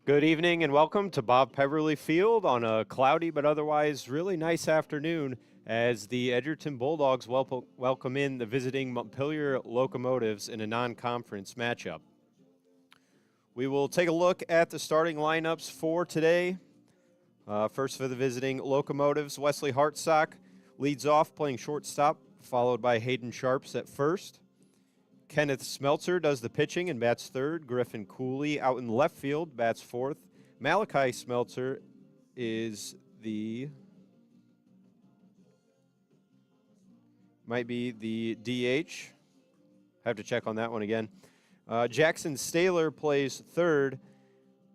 Good evening and welcome to Bob Peverly Field on a cloudy but otherwise really nice afternoon as the Edgerton Bulldogs welcome in the visiting Montpeiler Locomotives in a non-conference matchup. We will take a look at the starting lineups for today. First for the visiting Locomotives, Wesley Hartsock leads off playing shortstop, followed by Hayden Sharps at first. Kenneth Smeltzer does the pitching and bats third. Griffin Cooley out in left field, bats fourth. Malachi Smeltzer is might be the DH. Have to check on that one again. Jackson Staler plays third.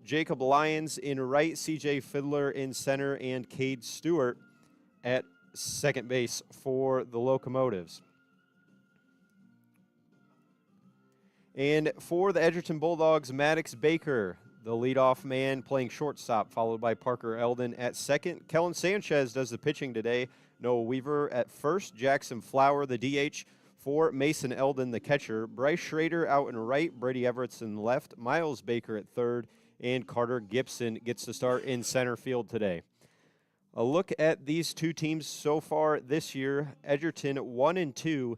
Jacob Lyons in right, CJ Fiddler in center, and Cade Stewart at second base for the Locomotives. And for the Edgerton Bulldogs, Maddox Baker, the leadoff man, playing shortstop, followed by Parker Eldon at second. Kellen Sanchez does the pitching today. Noah Weaver at first. Jackson Flower, the DH, for Mason Eldon, the catcher. Bryce Schrader out in right. Brady Everett's in left. Miles Baker at third. And Carter Gibson gets to start in center field today. A look at these two teams so far this year. Edgerton 1-2.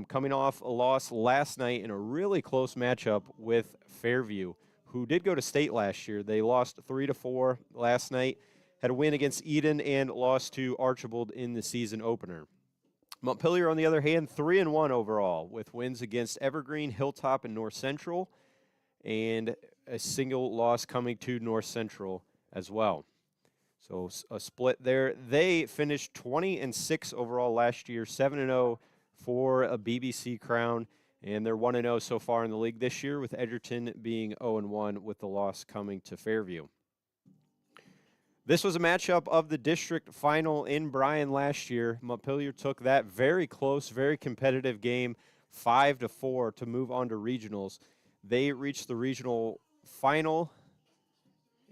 Coming off a loss last night in a really close matchup with Fairview, who did go to state last year. They lost 3-4 last night, had a win against Eden, and lost to Archibald in the season opener. Montpeiler, on the other hand, 3-1 overall, with wins against Evergreen, Hilltop, and North Central, and a single loss coming to North Central as well. So a split there. They finished 20-6 overall last year, 7-0 for a BBC crown, and they're 1-0 so far in the league this year, with Edgerton being 0-1 with the loss coming to Fairview. This was a matchup of the district final in Bryan last year. Montpeiler took that very close, very competitive game, 5-4 to move on to regionals. They reached the regional final,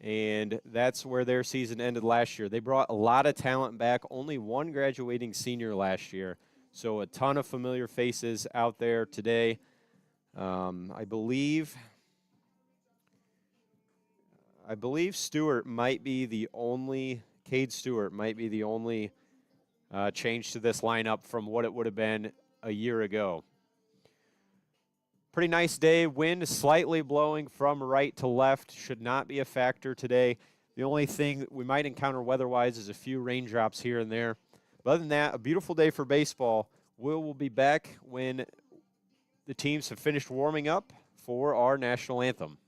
and that's where their season ended last year. They brought a lot of talent back, only one graduating senior last year. So a ton of familiar faces out there today. I believe Stewart might be the only, Cade Stewart might be the only change to this lineup from what it would have been a year ago. Pretty nice day. Wind slightly blowing from right to left. Should not be a factor today. The only thing we might encounter weather-wise is a few raindrops here and there. But other than that, a beautiful day for baseball. We'll be back when the teams have finished warming up for our national anthem.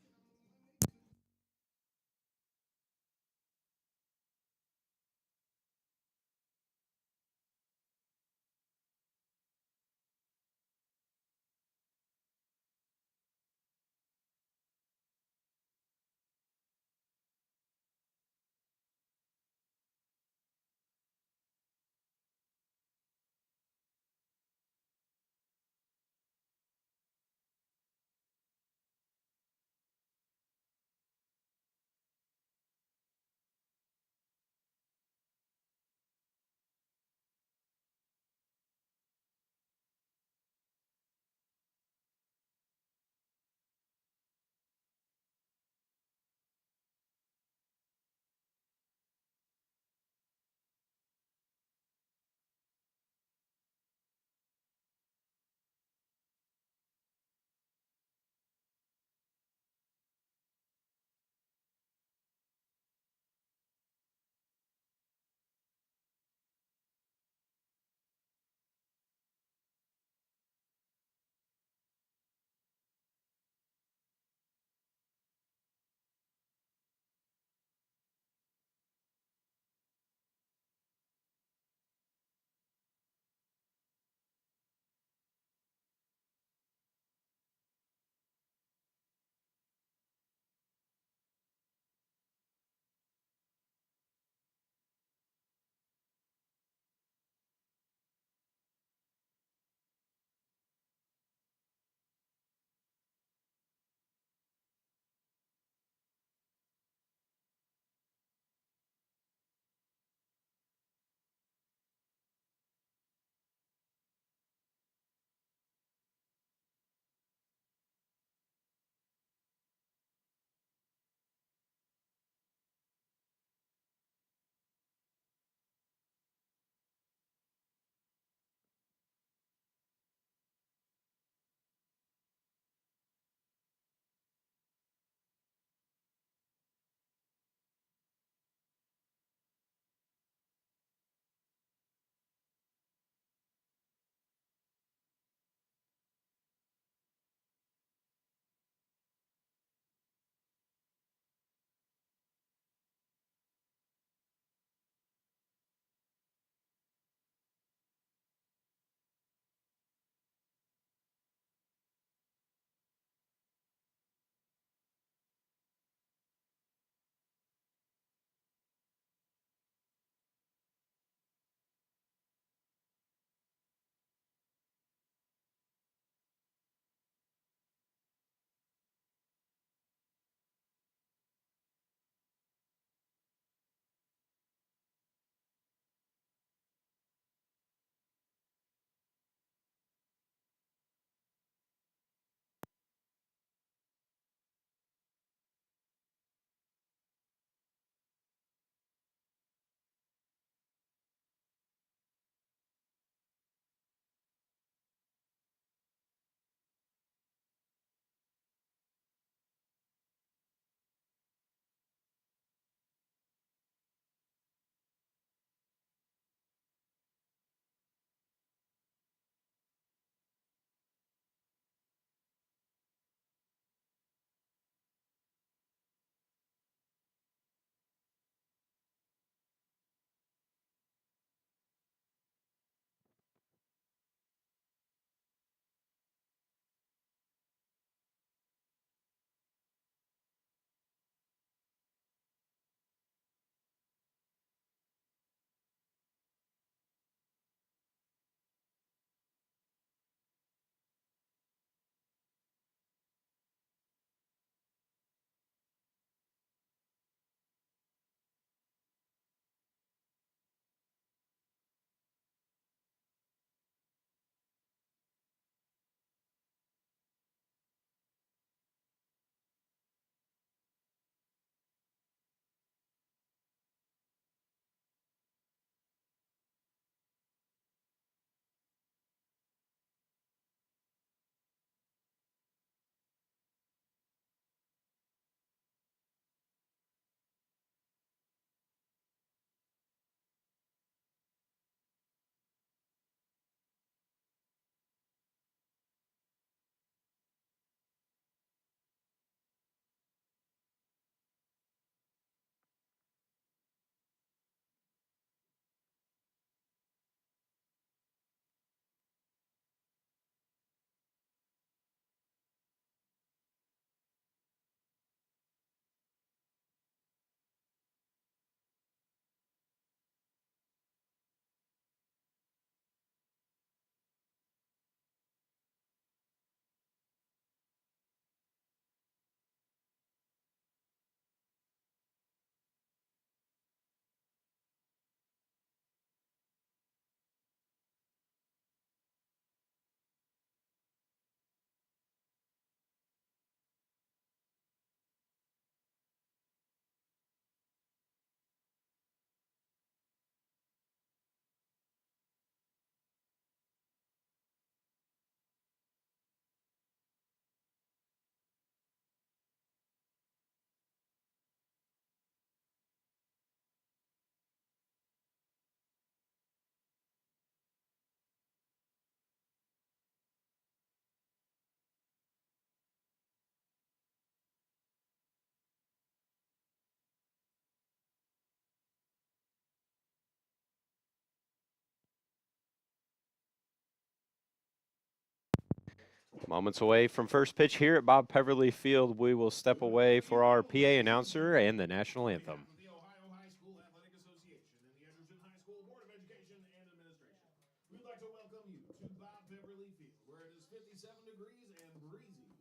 Moments away from first pitch here at Bob Peverly Field, we will step away for our PA announcer and the national anthem. The Ohio High School Athletic Association and the Edgerton High School Board of Education and Administration, we'd like to welcome you to Bob Peverly Field, where it is 57 degrees and breezy.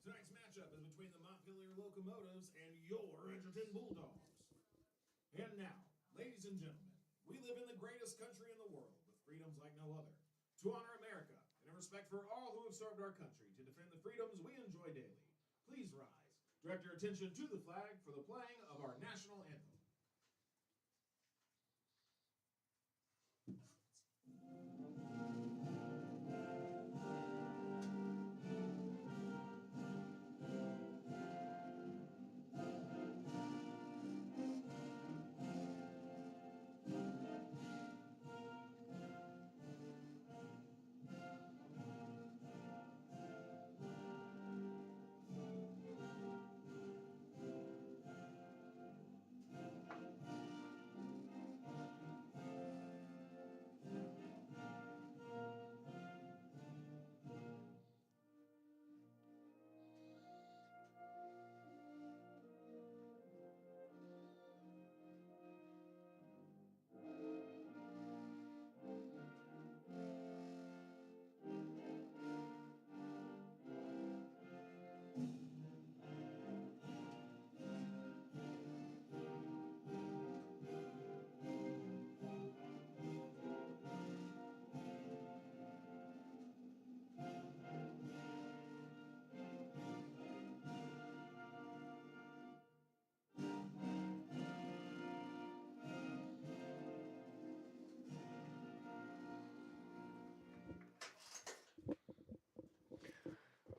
Tonight's matchup is between the Montpeiler Locomotives and your Edgerton Bulldogs. And now, ladies and gentlemen, we live in the greatest country in the world with freedoms like no other. To honor America and in respect for all who have served our country to defend the freedoms we enjoy daily, please rise. Direct your attention to the flag for the playing of our national anthem.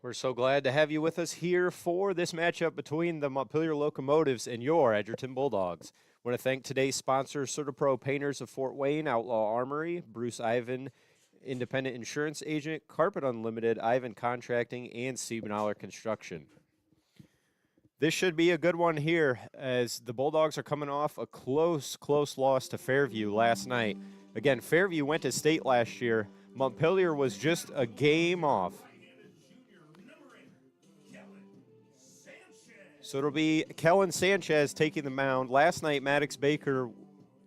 We're so glad to have you with us here for this matchup between the Montpelier Locomotives and your Edgerton Bulldogs. I want to thank today's sponsors, CertaPro Painters of Fort Wayne, Outlaw Armory, Bruce Ivan, Independent Insurance Agent, Carpet Unlimited, Ivan Contracting, and Siebenoller Construction. This should be a good one here as the Bulldogs are coming off a close loss to Fairview last night. Again, Fairview went to state last year. Montpelier was just a game off. So it'll be Kellen Sanchez taking the mound. Last night, Maddox Baker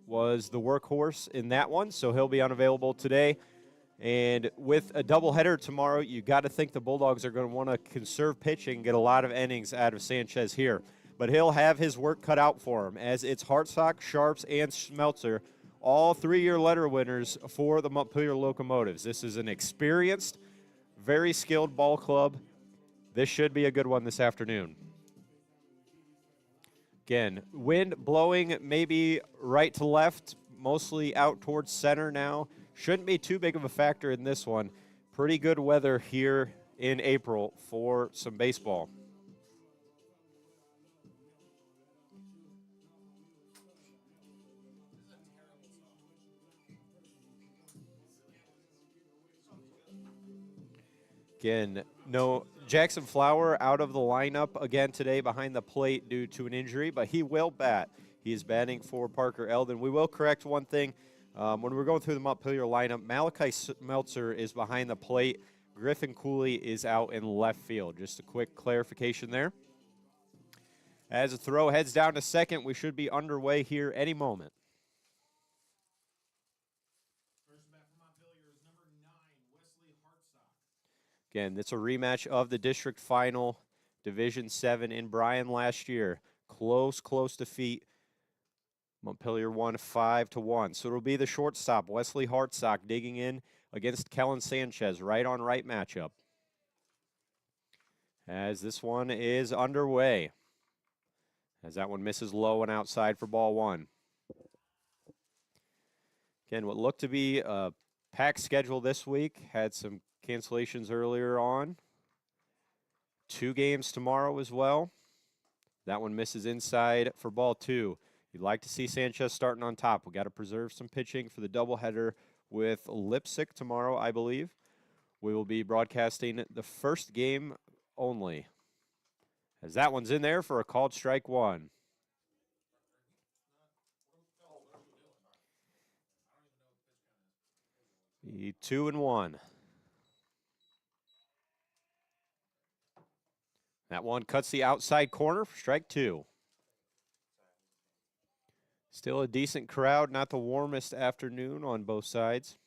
was the workhorse in that one, so he'll be unavailable today. And with a doubleheader tomorrow, you got to think the Bulldogs are going to want to conserve pitching, get a lot of innings out of Sanchez here. But he'll have his work cut out for him, as it's Hartsock, Sharps, and Schmelzer, all three-year letter winners for the Montpelier Locomotives. This is an experienced, very skilled ball club. This should be a good one this afternoon. Again, wind blowing maybe right to left, mostly out towards center now. Shouldn't be too big of a factor in this one. Pretty good weather here in April for some baseball. Again, no Jackson Flower out of the lineup again today behind the plate due to an injury, but he will bat. He is batting for Parker Eldon. We will correct one thing. When we're going through the Montpelier lineup, Malachi Meltzer is behind the plate. Griffin Cooley is out in left field. Just a quick clarification there. As the throw heads down to second, we should be underway here any moment. Again, it's a rematch of the district final, Division 7 in Bryan last year. Close defeat. Montpelier won 5-1. So it'll be the shortstop, Wesley Hartsock, digging in against Kellen Sanchez. Right on right matchup. As this one is underway. As that one misses low and outside for ball one. Again, what looked to be a packed schedule this week. Had some cancellations earlier on. 2 games tomorrow as well. That one misses inside for ball 2. You'd like to see Sanchez starting on top. We got to preserve some pitching for the doubleheader with Lipsick tomorrow, I believe. We will be broadcasting the first game only. As that one's in there for a called strike 1. The 2-1. That one cuts the outside corner for strike 2. Still a decent crowd, not the warmest afternoon on both sides.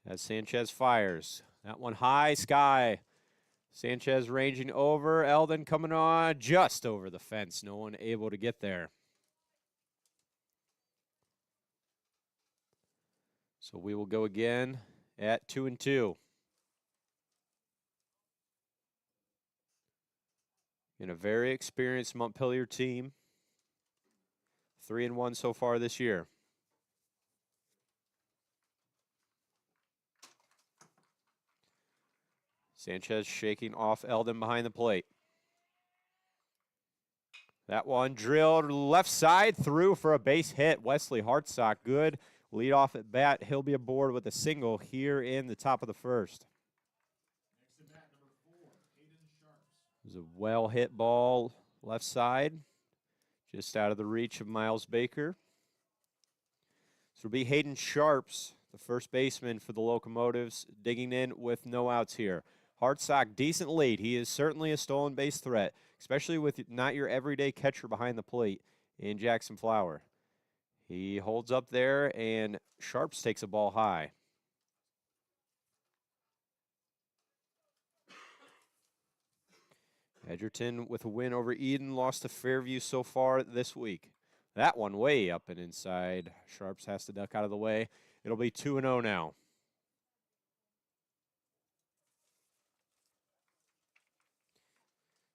As Sanchez fires. That one high, sky. Sanchez ranging over. Eldon coming on just over the fence. No one able to get there. So we will go again at 2-2. In a very experienced Montpeiler team. 3-1 so far this year. Sanchez shaking off Eldon behind the plate. That one drilled left side through for a base hit. Wesley Hartsock, good lead off at bat. He'll be aboard with a single here in the top of the first. Next at bat, number 4, Hayden Sharps. It was a well hit ball left side, just out of the reach of Miles Baker. So it'll be Hayden Sharps, the first baseman for the Locomotives, digging in with no outs here. Hartsock, decent lead. He is certainly a stolen base threat, especially with not your everyday catcher behind the plate in Jackson Flower. He holds up there, and Sharps takes a ball high. Edgerton with a win over Eden, lost to Fairview so far this week. That one way up and inside. Sharps has to duck out of the way. It'll be 2-0 now.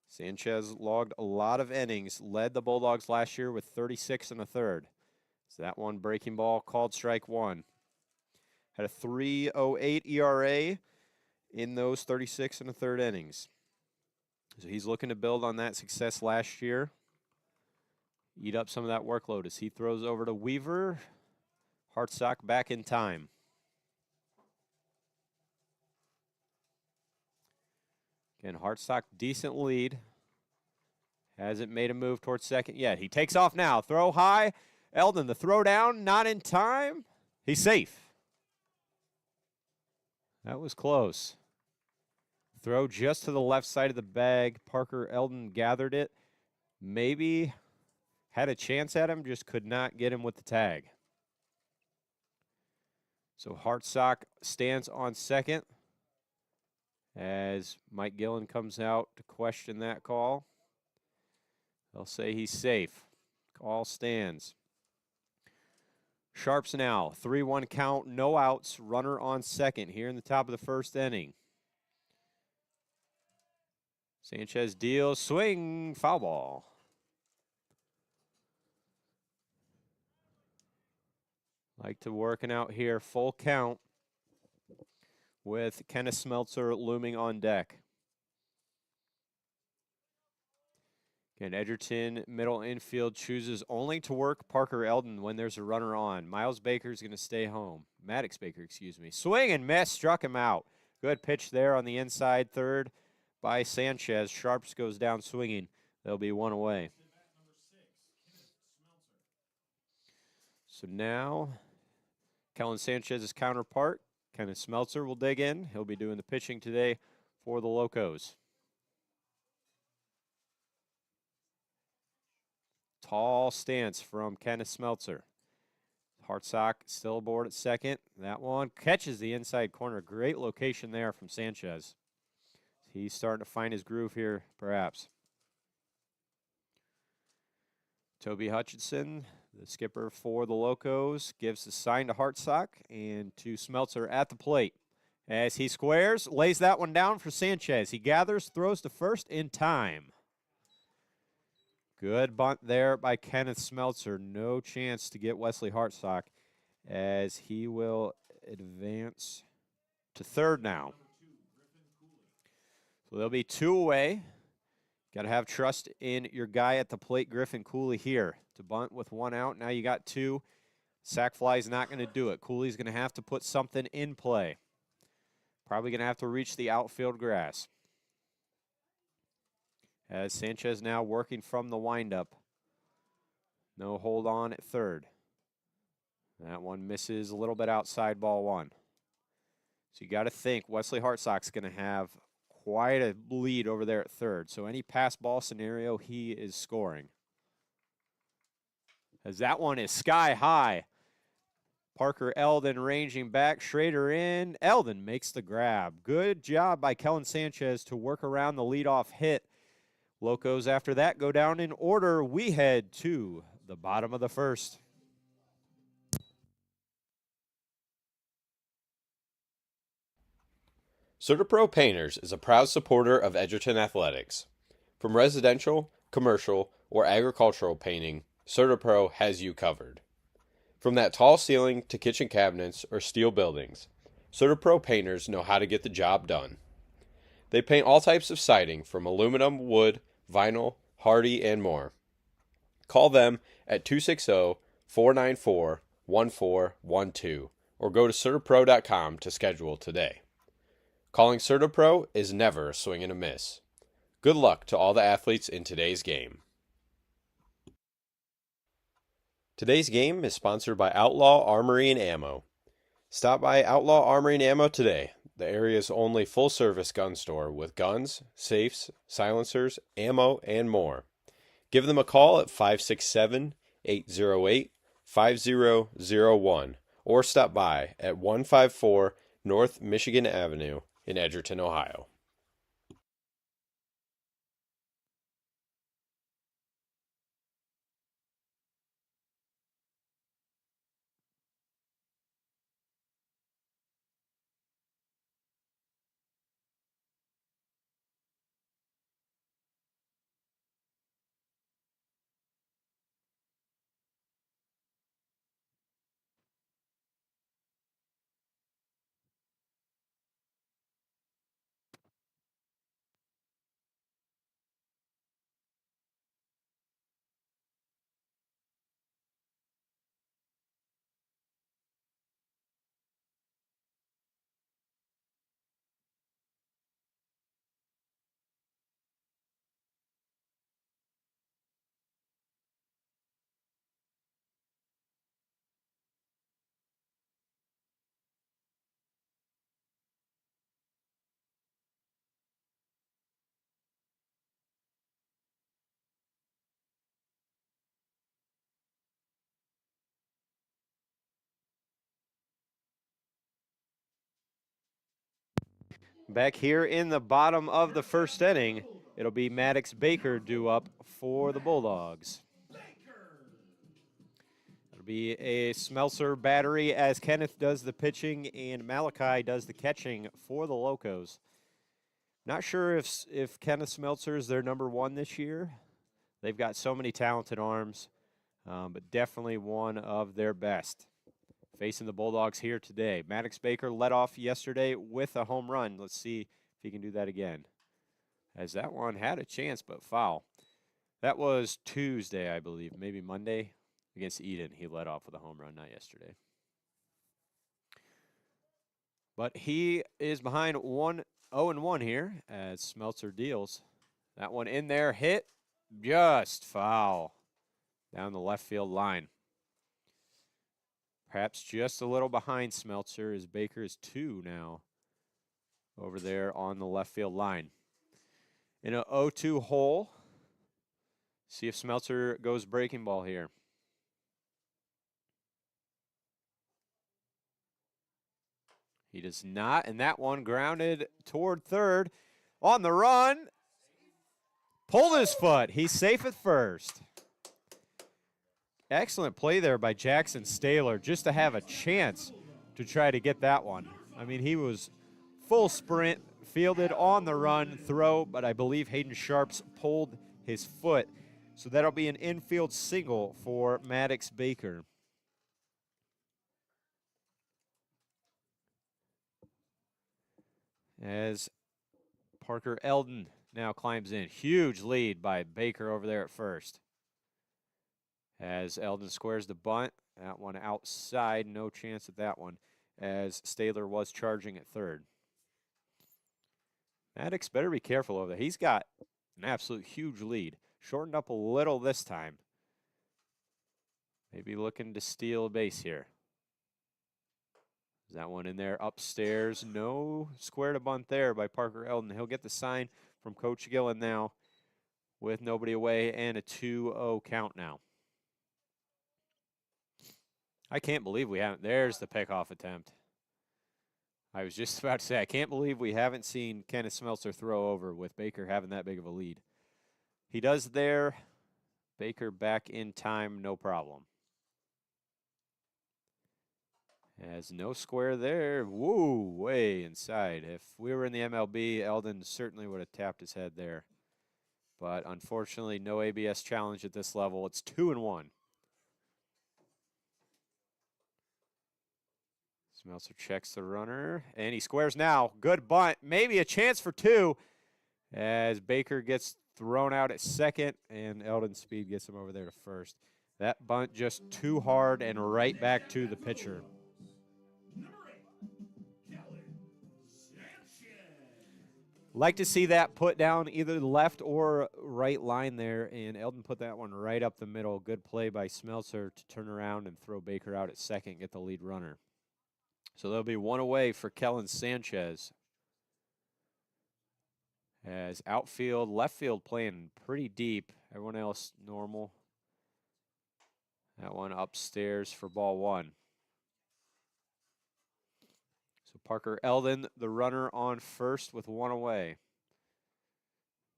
Sanchez logged a lot of innings, led the Bulldogs last year with 36 1/3. So that one breaking ball called strike 1. Had a 3.08 ERA in those 36 1/3 innings. So he's looking to build on that success last year. Eat up some of that workload as he throws over to Weaver. Hartsock back in time. Again, Hartsock, decent lead. Hasn't made a move towards second yet. He takes off now. Throw high. Eldon, the throw down, not in time. He's safe. That was close. Throw just to the left side of the bag. Parker Eldon gathered it. Maybe had a chance at him, just could not get him with the tag. So Hartsock stands on second as Mike Gillen comes out to question that call. They'll say he's safe. Call stands. Sharps now, 3-1 count, no outs, runner on second here in the top of the first inning. Sanchez deals, swing, foul ball. Like to working out here, full count with Kenneth Smeltzer looming on deck. Again, Edgerton, middle infield, chooses only to work Parker Eldon when there's a runner on. Miles Baker's going to stay home. Maddox Baker, excuse me. Swing and miss, struck him out. Good pitch there on the inside third by Sanchez. Sharps goes down swinging. They'll be one away. So now, Kellen Sanchez's counterpart, Kenneth Smeltzer, will dig in. He'll be doing the pitching today for the Locos. Tall stance from Kenneth Smeltzer. Hartsock still aboard at second. That one catches the inside corner. Great location there from Sanchez. He's starting to find his groove here, perhaps. Toby Hutchinson, the skipper for the Locos, gives the sign to Hartsock and to Smeltzer at the plate. As he squares, lays that one down for Sanchez. He gathers, throws to first in time. Good bunt there by Kenneth Smeltzer. No chance to get Wesley Hartsock as he will advance to third now. So there'll be 2 away. Got to have trust in your guy at the plate, Griffin Cooley, here to bunt with 1 out. Now you got 2. Sack fly's not going to do it. Cooley's going to have to put something in play. Probably going to have to reach the outfield grass. As Sanchez now working from the windup. No hold on at third. That one misses a little bit outside, ball 1. So you got to think Wesley Hartsock's going to have quite a lead over there at third. So any pass ball scenario, he is scoring. As that one is sky high. Parker Eldon ranging back, Schrader in. Eldon makes the grab. Good job by Kellen Sanchez to work around the leadoff hit. Locos after that go down in order. We head to the bottom of the first. CertaPro Painters is a proud supporter of Edgerton Athletics. From residential, commercial, or agricultural painting, CertaPro has you covered. From that tall ceiling to kitchen cabinets or steel buildings, CertaPro Painters know how to get the job done. They paint all types of siding from aluminum, wood, vinyl, hardy, and more. Call them at 260-494-1412 or go to CertaPro.com to schedule today. Calling CertaPro is never a swing and a miss. Good luck to all the athletes in today's game. Today's game is sponsored by Outlaw Armory and Ammo. Stop by Outlaw Armory and Ammo today, the area's only full-service gun store with guns, safes, silencers, ammo, and more. Give them a call at 567-808-5001 or stop by at 154 North Michigan Avenue in Edgerton, Ohio. Back here in the bottom of the first inning, it'll be Maddox Baker due up for the Bulldogs. It'll be a Smeltzer battery as Kenneth does the pitching and Malachi does the catching for the Locos. Not sure if Kenneth Smeltzer is their number one this year. They've got so many talented arms, but definitely one of their best. Facing the Bulldogs here today. Maddox Baker led off yesterday with a home run. Let's see if he can do that again. As that one had a chance, but foul. That was Tuesday, I believe, maybe Monday against Eden. He led off with a home run, not yesterday. But he is behind 0-1 here as Smeltzer deals. That one in there, hit, just foul down the left field line. Perhaps just a little behind Smeltzer as Baker is 2 now over there on the left field line. In a 0-2 hole, see if Smeltzer goes breaking ball here. He does not, and that one grounded toward third. On the run, pulled his foot. He's safe at first. Excellent play there by Jackson Staylor just to have a chance to try to get that one. I mean, he was full sprint, fielded on the run, throw, but I believe Hayden Sharps pulled his foot. So that'll be an infield single for Maddox Baker. As Parker Eldon now climbs in. Huge lead by Baker over there at first. As Eldon squares the bunt. That one outside. No chance at that one. As Staylor was charging at third. Maddox better be careful over there. He's got an absolute huge lead. Shortened up a little this time. Maybe looking to steal a base here. That one in there upstairs. No square to bunt there by Parker Eldon. He'll get the sign from Coach Gillen now with nobody away and a 2-0 count now. I can't believe we haven't. There's the pickoff attempt. I was just about to say, I can't believe we haven't seen Kenneth Smeltzer throw over with Baker having that big of a lead. He does there. Baker back in time, no problem. Has no square there. Woo, way inside. If we were in the MLB, Eldon certainly would have tapped his head there. But unfortunately, no ABS challenge at this level. It's 2-1. Smeltzer checks the runner, and he squares now. Good bunt. Maybe a chance for two as Baker gets thrown out at second, and Eldon Speed gets him over there to first. That bunt just too hard and right back to the pitcher. Like to see that put down either the left or right line there, and Eldon put that one right up the middle. Good play by Smeltzer to turn around and throw Baker out at second, get the lead runner. So there'll be one away for Kellen Sanchez. As outfield, left field playing pretty deep. Everyone else normal. That one upstairs for ball one. So Parker Eldon, the runner on first with one away.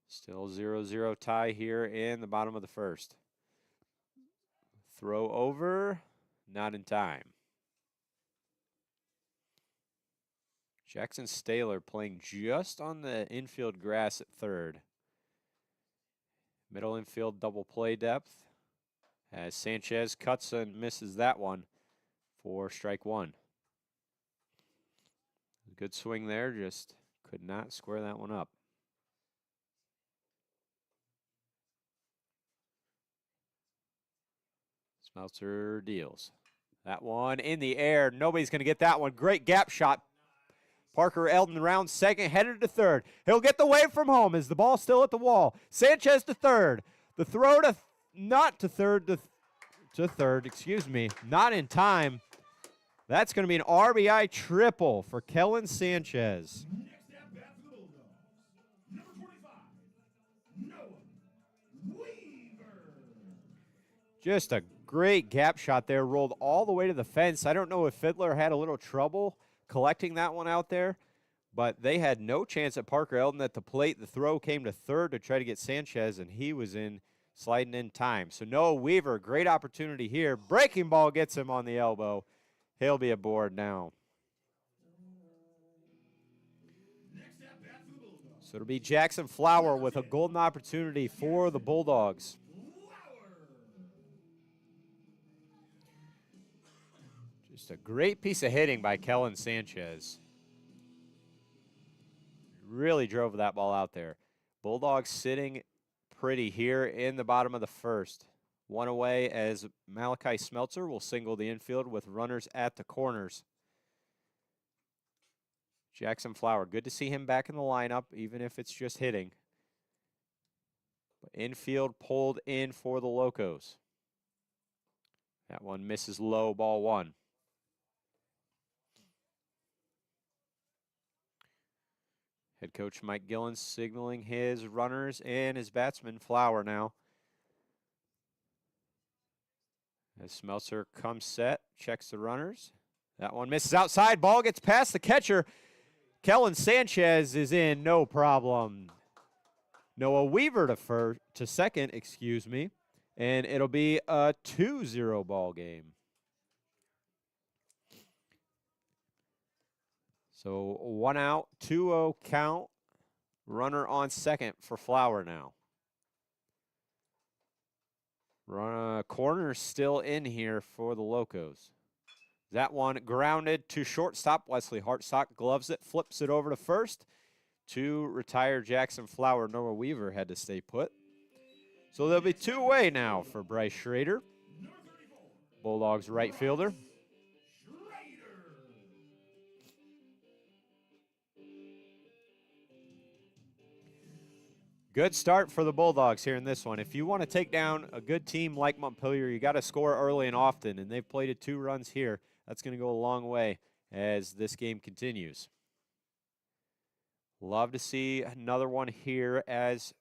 Still 0-0 tie here in the bottom of the first. Throw over, not in time. Jackson Staler playing just on the infield grass at third. Middle infield double play depth as Sanchez cuts and misses that one for strike one. Good swing there, just could not square that one up. Smeltzer deals. That one in the air. Nobody's going to get that one. Great gap shot. Parker Eldon round second, headed to third. He'll get the wave from home as the ball's still at the wall. Sanchez to third. The throw to not to third, to third, excuse me. Not in time. That's going to be an RBI triple for Kellen Sanchez. Next at bat for the Bulldogs, number 25, Noah Weaver. Just a great gap shot there. Rolled all the way to the fence. I don't know if Fiddler had a little trouble collecting that one out there, but they had no chance at Parker Eldon at the plate. The throw came to third to try to get Sanchez, and he was in sliding in time. So Noah Weaver, great opportunity here. Breaking ball gets him on the elbow. He'll be aboard now. So it'll be Jackson Flower with a golden opportunity for the Bulldogs. Just a great piece of hitting by Kellen Sanchez. Really drove that ball out there. Bulldogs sitting pretty here in the bottom of the first. One away as Malachi Smeltzer will single the infield with runners at the corners. Jackson Flower, good to see him back in the lineup, even if it's just hitting. But infield pulled in for the Locos. That one misses low, ball one. Head coach Mike Gillen signaling his runners and his batsman Flower now. As Smeltzer comes set, checks the runners. That one misses outside. Ball gets past the catcher. Kellen Sanchez is in, no problem. Noah Weaver to second, excuse me. And it'll be a 2-0 ball game. So 1 out, 2-0 count. Runner on second for Flower now. Corner still in here for the Locos. That one grounded to shortstop. Wesley Hartsock gloves it, flips it over to first. To retire Jackson Flower, Noah Weaver had to stay put. So there'll be two away now for Bryce Schrader, Bulldogs right fielder. Good start for the Bulldogs here in this one. If you want to take down a good team like Montpeiler, you got to score early and often, and they've plated 2 runs here. That's going to go a long way as this game continues. Love to see another one here as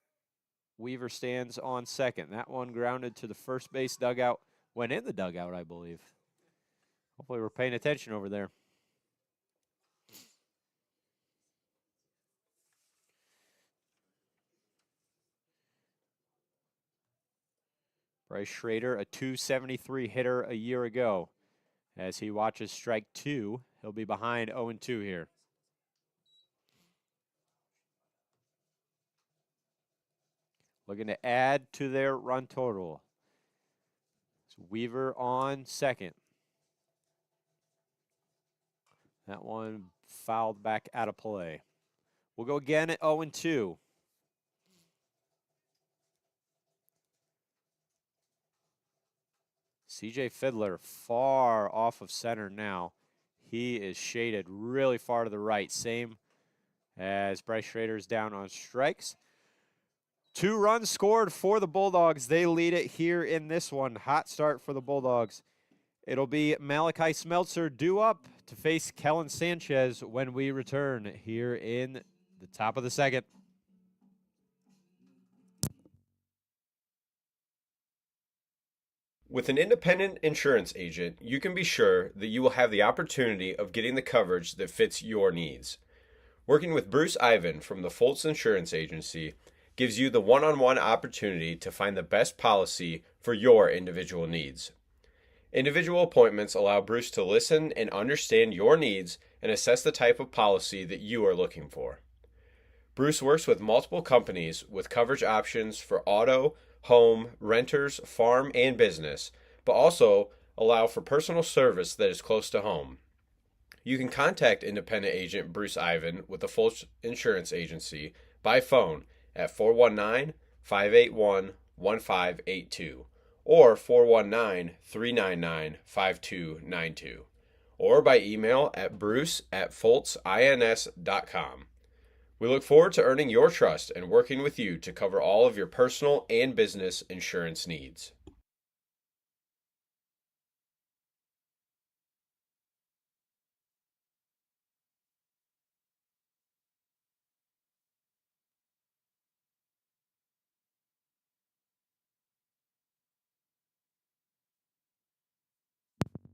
Weaver stands on second. That one grounded to the first base dugout. Went in the dugout, I believe. Hopefully we're paying attention over there. Bryce Schrader, a .273 hitter a year ago. As he watches strike two, he'll be behind 0-2 here. Looking to add to their run total. So Weaver on second. That one fouled back out of play. We'll go again at 0-2. CJ Fiddler far off of center now. He is shaded really far to the right. Same as Bryce Schrader's down on strikes. 2 runs scored for the Bulldogs. They lead it here in this one. Hot start for the Bulldogs. It'll be Malachi Smeltzer due up to face Kellen Sanchez when we return here in the top of the second. With an independent insurance agent, you can be sure that you will have the opportunity of getting the coverage that fits your needs. Working with Bruce Ivan from the Foltz Insurance Agency gives you the one-on-one opportunity to find the best policy for your individual needs. Individual appointments allow Bruce to listen and understand your needs and assess the type of policy that you are looking for. Bruce works with multiple companies with coverage options for auto, home, renters, farm, and business, but also allow for personal service that is close to home. You can contact independent agent Bruce Ivan with the Foltz Insurance Agency by phone at 419-581-1582 or 419-399-5292 or by email at bruce@foltzins.com. We look forward to earning your trust and working with you to cover all of your personal and business insurance needs.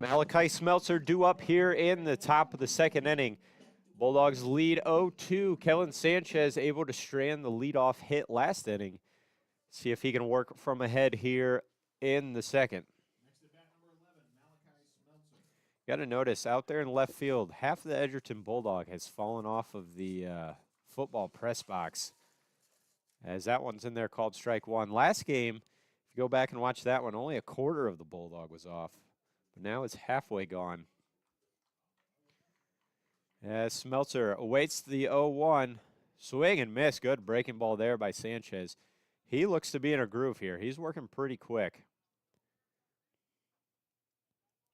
Malachi Smeltzer due up here in the top of the second inning. Bulldogs lead 0-2. Kellen Sanchez able to strand the leadoff hit last inning. See if he can work from ahead here in the second. Got to notice out there in left field, half of the Edgerton Bulldog has fallen off of the football press box, as that one's in there called strike one. Last game, if you go back and watch that one, only a quarter of the Bulldog was off. But now it's halfway gone. As Smeltzer awaits the 0-1. Swing and miss. Good breaking ball there by Sanchez. He looks to be in a groove here. He's working pretty quick.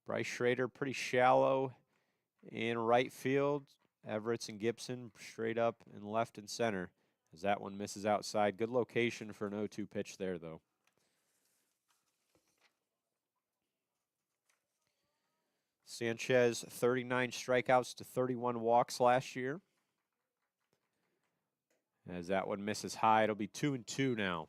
Bryce Schrader pretty shallow in right field. Everett's and Gibson straight up in left and center as that one misses outside. Good location for an 0-2 pitch there, though. Sanchez, 39 strikeouts to 31 walks last year. As that one misses high, it'll be 2-2 now.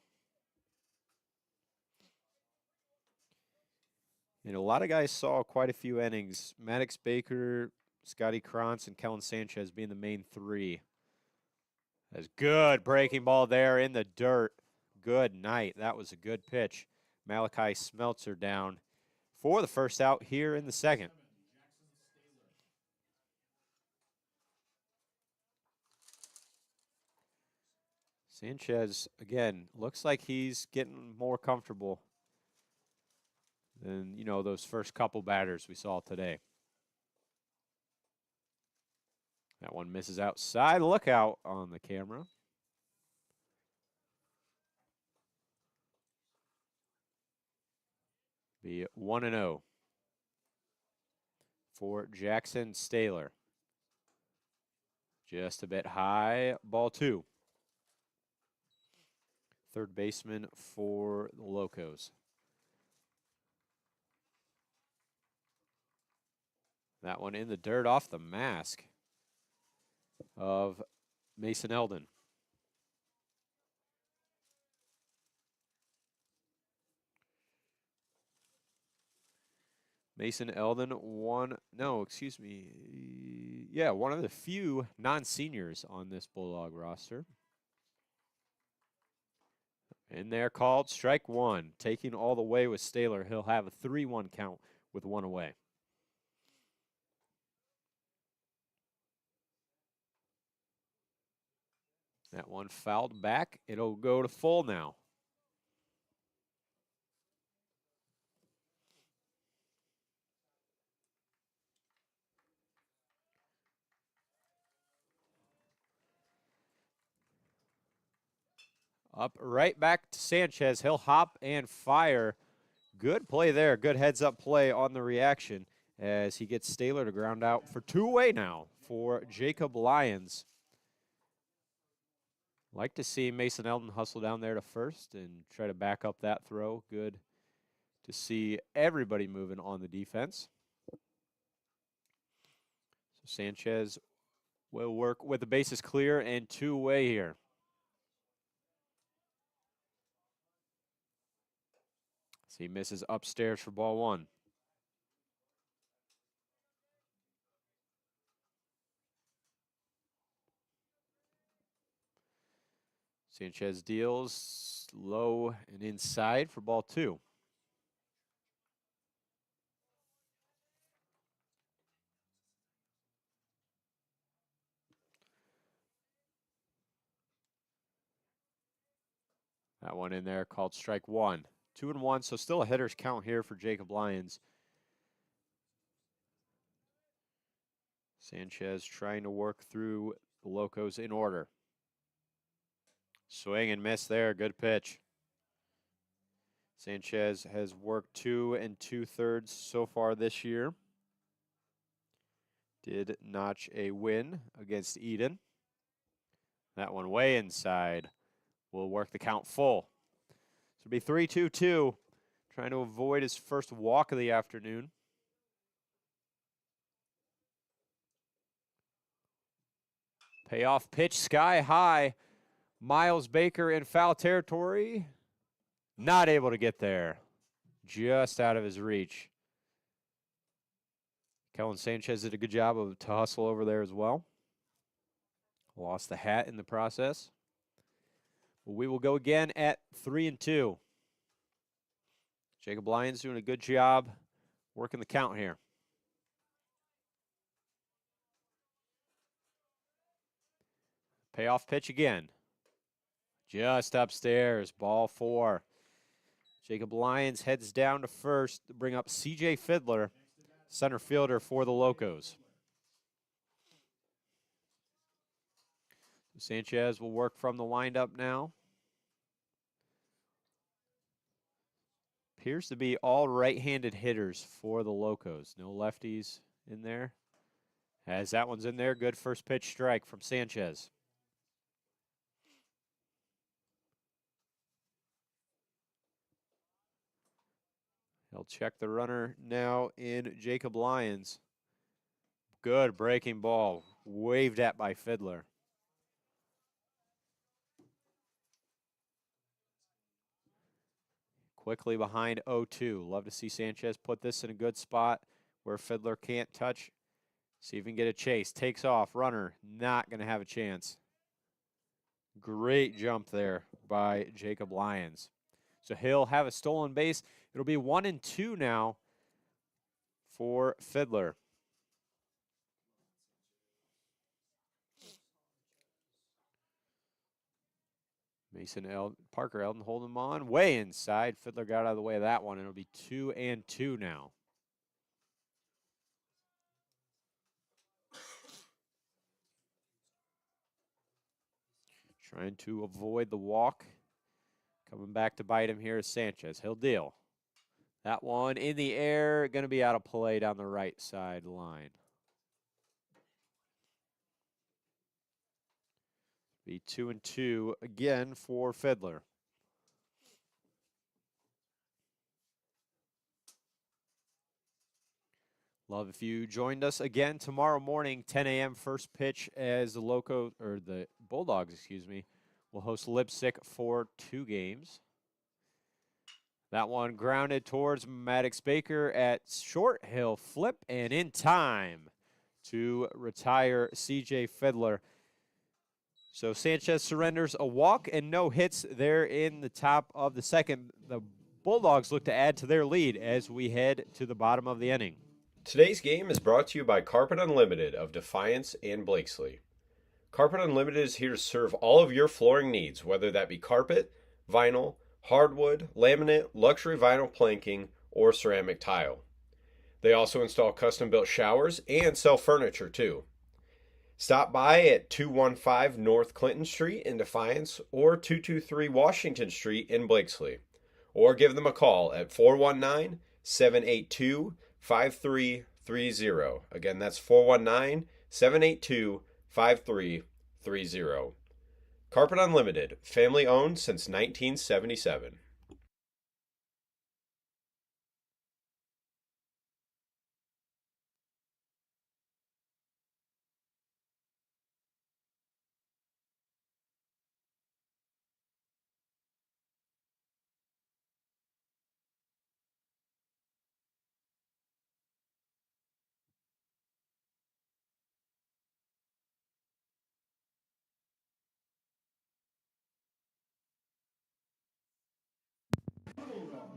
And a lot of guys saw quite a few innings. Maddox Baker, Scotty Krantz, and Kellen Sanchez being the main three. That's good breaking ball there in the dirt. Good night. That was a good pitch. Malachi Smeltzer down for the first out here in the second. Sanchez, again, looks like he's getting more comfortable than, those first couple batters we saw today. That one misses outside. Look out on the camera. Be 1-0 for Jackson Staylor. Just a bit high. Ball 2. Third baseman for the Locos. That one in the dirt off the mask of Mason Eldon. Mason Eldon, one of the few non-seniors on this Bulldog roster. In there called strike one, taking all the way with Staler. He'll have a 3-1 count with one away. That one fouled back. It'll go to full now. Up right back to Sanchez. He'll hop and fire. Good play there. Good heads-up play on the reaction as he gets Staler to ground out for 2 away now for Jacob Lyons. Like to see Mason Eldon hustle down there to first and try to back up that throw. Good to see everybody moving on the defense. So Sanchez will work with the bases clear and 2 away here. So he misses upstairs for ball 1. Sanchez deals low and inside for ball 2. That one in there called strike 1. 2-1, so still a hitter's count here for Jacob Lyons. Sanchez trying to work through the Locos in order. Swing and miss there. Good pitch. Sanchez has worked 2 2/3 so far this year. Did notch a win against Eden. That one way inside. Will work the count full. So it'll be 3-2-2. Trying to avoid his first walk of the afternoon. Payoff pitch sky high. Miles Baker in foul territory. Not able to get there. Just out of his reach. Kellen Sanchez did a good job of to hustle over there as well. Lost the hat in the process. We will go again at 3-2. Jacob Lyons doing a good job working the count here. Payoff pitch again. Just upstairs, ball 4. Jacob Lyons heads down to first to bring up C.J. Fiddler, center fielder for the Locos. Sanchez will work from the windup now. Appears to be all right-handed hitters for the Locos. No lefties in there. As that one's in there, good first pitch strike from Sanchez. He'll check the runner now in Jacob Lyons. Good breaking ball. Waved at by Fiddler. Quickly behind 0-2. Love to see Sanchez put this in a good spot where Fiddler can't touch. See if he can get a chase. Takes off. Runner not going to have a chance. Great jump there by Jacob Lyons. So he'll have a stolen base. It'll be 1-2 now for Fiddler. Parker Eldon holding him on. Way inside. Fiddler got out of the way of that one. It'll be 2-2 now. Trying to avoid the walk. Coming back to bite him here is Sanchez. He'll deal. That one in the air. Going to be out of play down the right side line. Be 2-2 again for Fiddler. Love if you joined us again tomorrow morning, 10 a.m. first pitch as the Bulldogs, will host Lipsick for 2 games. That one grounded towards Maddox Baker at short. He'll flip and in time to retire C.J. Fiddler. So Sanchez surrenders a walk and no hits there in the top of the second. The Bulldogs look to add to their lead as we head to the bottom of the inning. Today's game is brought to you by Carpet Unlimited of Defiance and Blakesley. Carpet Unlimited is here to serve all of your flooring needs, whether that be carpet, vinyl, hardwood, laminate, luxury vinyl planking, or ceramic tile. They also install custom-built showers and sell furniture too. Stop by at 215 North Clinton Street in Defiance or 223 Washington Street in Blakesley, or give them a call at 419-782-5330. Again, that's 419-782-5330. Carpet Unlimited, family owned since 1977.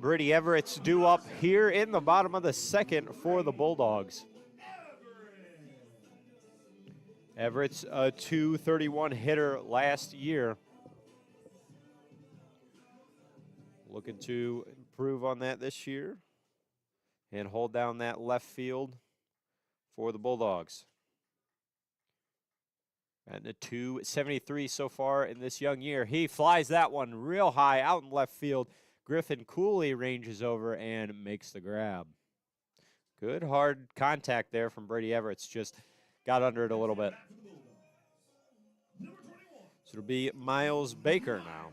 Brady Everett's due up here in the bottom of the second for the Bulldogs. Everett's a .231 hitter last year. Looking to improve on that this year and hold down that left field for the Bulldogs. And the .273 so far in this young year. He flies that one real high out in left field. Griffin Cooley ranges over and makes the grab. Good hard contact there from Brady Everett's. Just got under it a little bit. So it'll be Miles Baker now.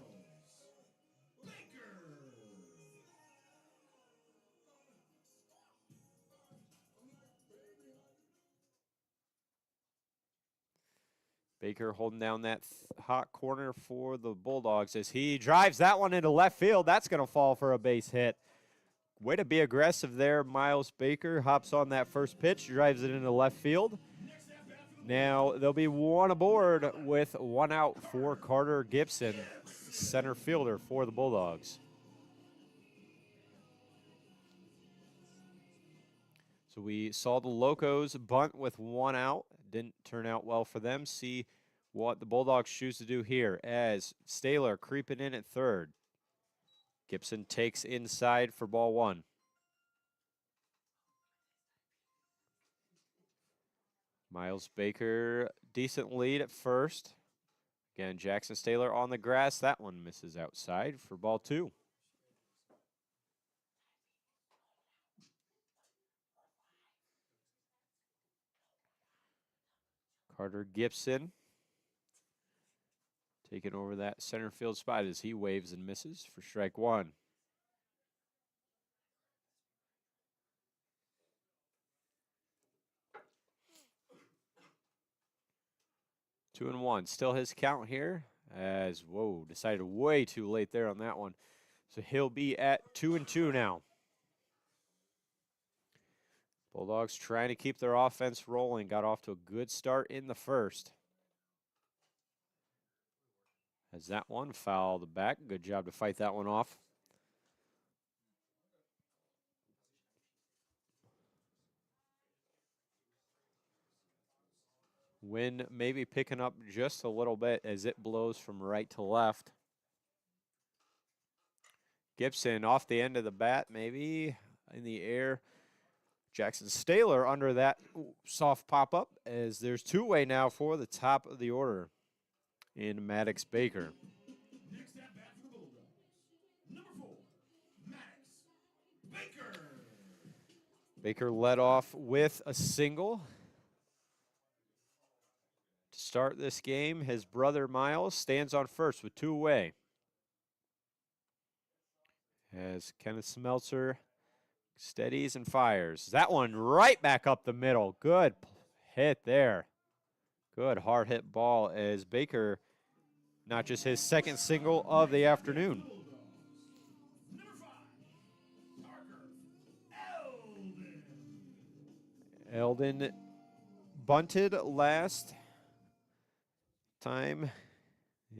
Baker holding down that hot corner for the Bulldogs as he drives that one into left field. That's going to fall for a base hit. Way to be aggressive there, Miles Baker. Hops on that first pitch, drives it into left field. Now there'll be one aboard with one out for Carter Gibson, center fielder for the Bulldogs. So we saw the Locos bunt with one out. Didn't turn out well for them. See what the Bulldogs choose to do here as Staylor creeping in at third. Gibson takes inside for ball one. Miles Baker, decent lead at first. Again, Jackson Staylor on the grass. That one misses outside for ball two. Carter Gibson taking over that center field spot as he waves and misses for strike one. Two and one. Still his count here as, whoa, decided way too late there on that one. So he'll be at 2-2 now. Bulldogs trying to keep their offense rolling. Got off to a good start in the first. As that one fouled back. Good job to fight that one off. Wind maybe picking up just a little bit as it blows from right to left. Gibson off the end of the bat, maybe in the air. Jackson Staylor under that soft pop-up as there's two-way now for the top of the order in Maddox Baker. Next at bat for the Bulldogs, number 4, Maddox Baker. Baker led off with a single to start this game. His brother Miles stands on first with two away. As Kenneth Smeltzer Steadies and fires. That one right back up the middle. Good hit there. Good hard hit ball as Baker, not just his second single of the afternoon. Number 5, Parker Eldon. Eldon bunted last time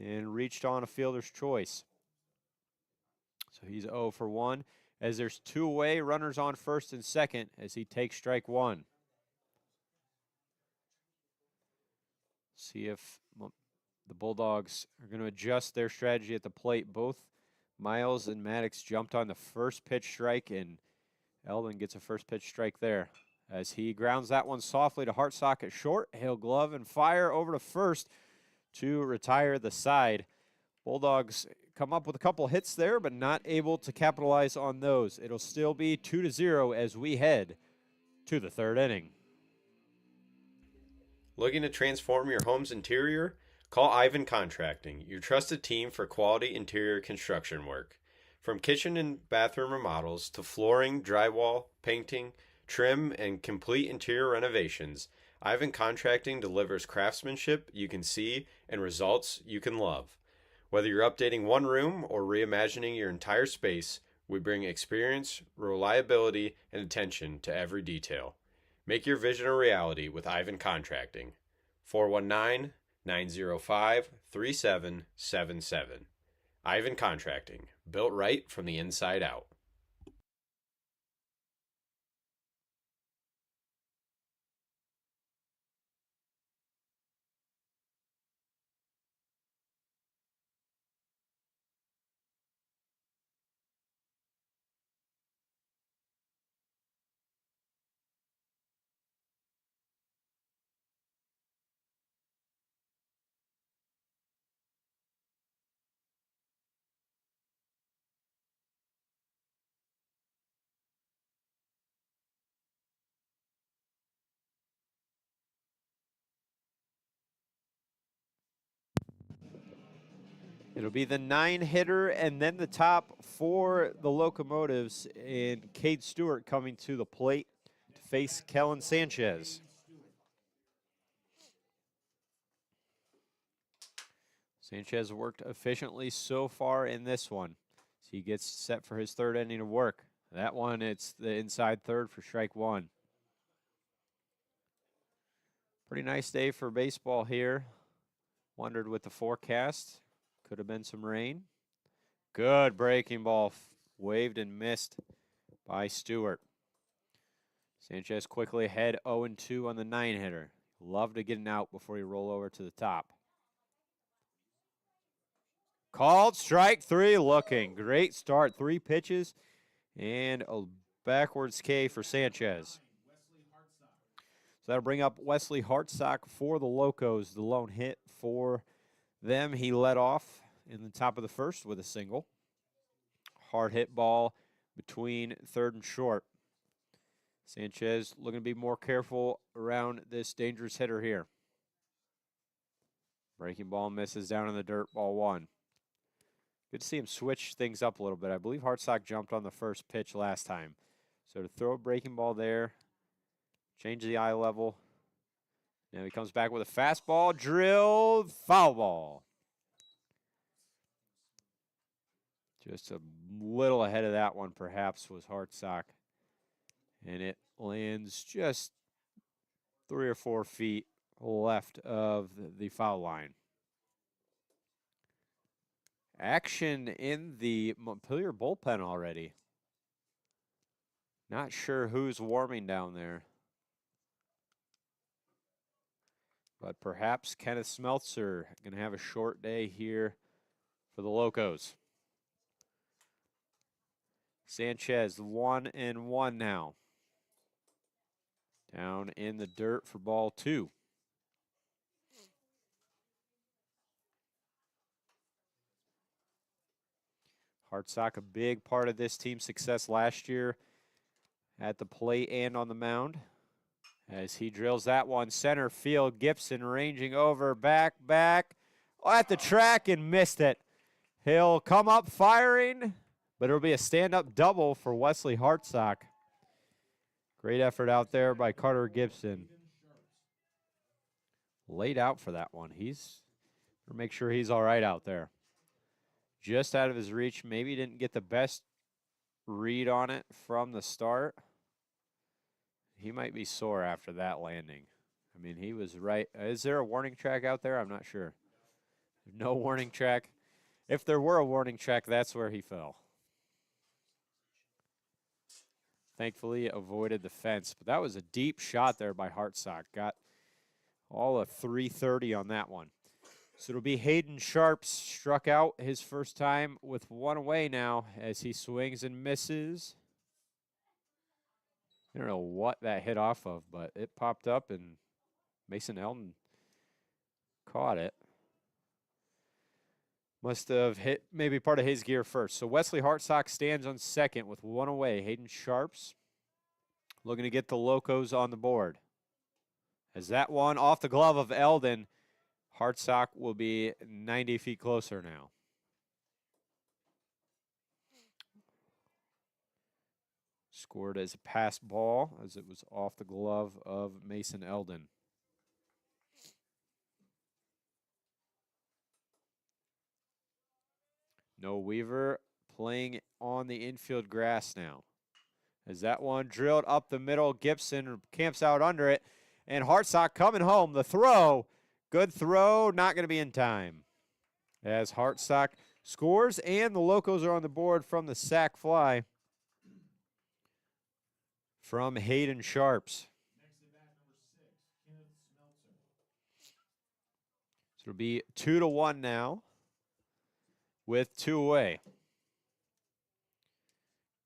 and reached on a fielder's choice. So he's 0 for 1 as there's 2 away, runners on first and second as he takes strike 1. See if the Bulldogs are going to adjust their strategy at the plate. Both Miles and Maddox jumped on the first pitch strike, and Eldon gets a first pitch strike there. As he grounds that one softly to Hartsock at short, he'll glove and fire over to first to retire the side. Bulldogs come up with a couple hits there, but not able to capitalize on those. It'll still be 2-0 as we head to the third inning. Looking to transform your home's interior? Call Ivan Contracting, your trusted team for quality interior construction work. From kitchen and bathroom remodels to flooring, drywall, painting, trim, and complete interior renovations, Ivan Contracting delivers craftsmanship you can see and results you can love. Whether you're updating one room or reimagining your entire space, we bring experience, reliability, and attention to every detail. Make your vision a reality with Ivan Contracting. 419-905-3777. Ivan Contracting, built right from the inside out. It'll be the 9-hitter and then the top for the Locomotives, and Cade Stewart coming to the plate to face Kellen Sanchez. Sanchez worked efficiently so far in this one. So he gets set for his third inning of work. That one, it's the inside third for strike 1. Pretty nice day for baseball here. Wondered with the forecast. Could have been some rain. Good breaking ball. Waved and missed by Stewart. Sanchez quickly ahead 0-2 on the 9-hitter. Love to get an out before you roll over to the top. Called strike 3 looking. Great start. 3 pitches and a backwards K for Sanchez. So that'll bring up Wesley Hartsock for the Locos. The lone hit for them. He led off in the top of the first with a single. Hard hit ball between third and short. Sanchez looking to be more careful around this dangerous hitter here. Breaking ball misses down in the dirt, ball 1. Good to see him switch things up a little bit. I believe Hartsock jumped on the first pitch last time. So to throw a breaking ball there, change the eye level. Now he comes back with a fastball, drilled, foul ball. Just a little ahead of that one, perhaps, was Hartsock. And it lands just 3 or 4 feet left of the foul line. Action in the Montpeiler bullpen already. Not sure who's warming down there. But perhaps Kenneth Smeltzer going to have a short day here for the Locos. Sanchez 1-1 now. Down in the dirt for ball 2. Hartsock, a big part of this team's success last year at the plate and on the mound. As he drills that one center field, Gibson ranging over, back, at the track and missed it. He'll come up firing, but it'll be a stand-up double for Wesley Hartsock. Great effort out there by Carter Gibson. Laid out for that one. He's make sure he's all right out there. Just out of his reach. Maybe didn't get the best read on it from the start. He might be sore after that landing. I mean, he was right. Is there a warning track out there? I'm not sure. No warning track. If there were a warning track, that's where he fell. Thankfully, avoided the fence. But that was a deep shot there by Hartsock. Got all of 330 on that one. So it'll be Hayden Sharps, struck out his first time with one away now as he swings and misses. I don't know what that hit off of, but it popped up and Mason Eldon caught it. Must have hit maybe part of his gear first. So Wesley Hartsock stands on second with one away. Hayden Sharps looking to get the Locos on the board. As that one off the glove of Eldon, Hartsock will be 90 feet closer now. Scored as a pass ball as it was off the glove of Mason Eldon. Noah Weaver playing on the infield grass now. As that one drilled up the middle, Gibson camps out under it. And Hartsock coming home. The throw, good throw, not going to be in time. As Hartsock scores and the Locos are on the board from the sac fly from Hayden Sharps. Next at bat, number 6, Kenneth Smeltzer. So it'll be 2-1 now with two away.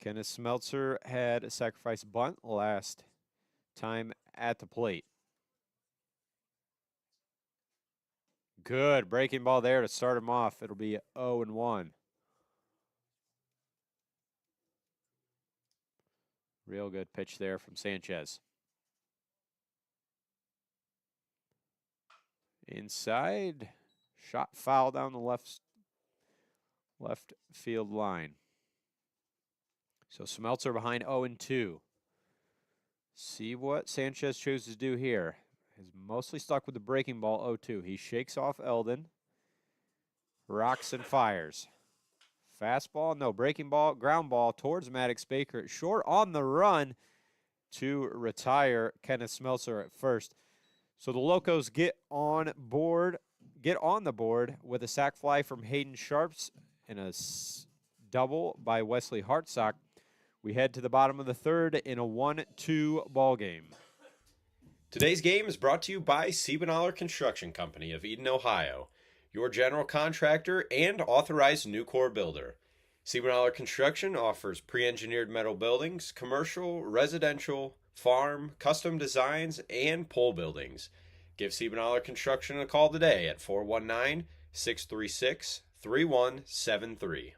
Kenneth Smeltzer had a sacrifice bunt last time at the plate. Good breaking ball there to start him off. It'll be 0-1. Real good pitch there from Sanchez. Inside, shot foul down the left field line. So Smeltzer behind 0-2. See what Sanchez chooses to do here. Is mostly stuck with the breaking ball 0-2. He shakes off Eldon. Rocks and fires. Fastball, no, breaking ball, ground ball towards Maddox Baker. Short on the run to retire Kenneth Smeltzer at first. So the Locos get on the board with a sac fly from Hayden Sharps and a double by Wesley Hartsock. We head to the bottom of the third in a 1-2 ball game. Today's game is brought to you by Siebenthaler Construction Company of Eden, Ohio, your general contractor and authorized Nucor builder. Siebenthaler Construction offers pre-engineered metal buildings, commercial, residential, farm, custom designs, and pole buildings. Give Siebenthaler Construction a call today at 419-636-3173.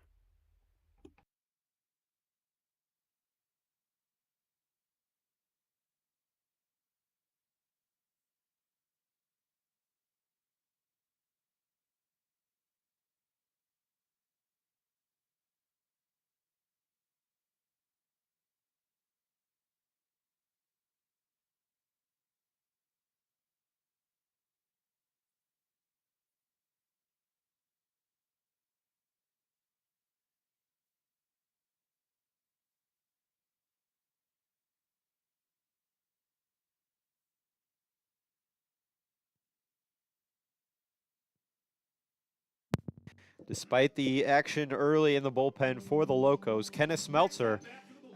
Despite the action early in the bullpen for the Locos, Kenneth Smeltzer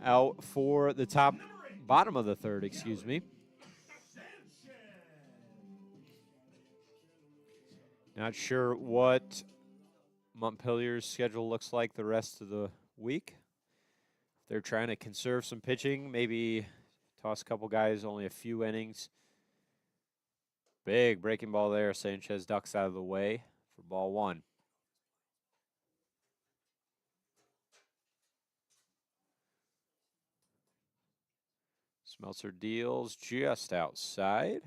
out for the bottom of the third, excuse me. Not sure what Montpelier's schedule looks like the rest of the week. They're trying to conserve some pitching, maybe toss a couple guys, only a few innings. Big breaking ball there. Sanchez ducks out of the way for ball one. Smeltzer deals just outside.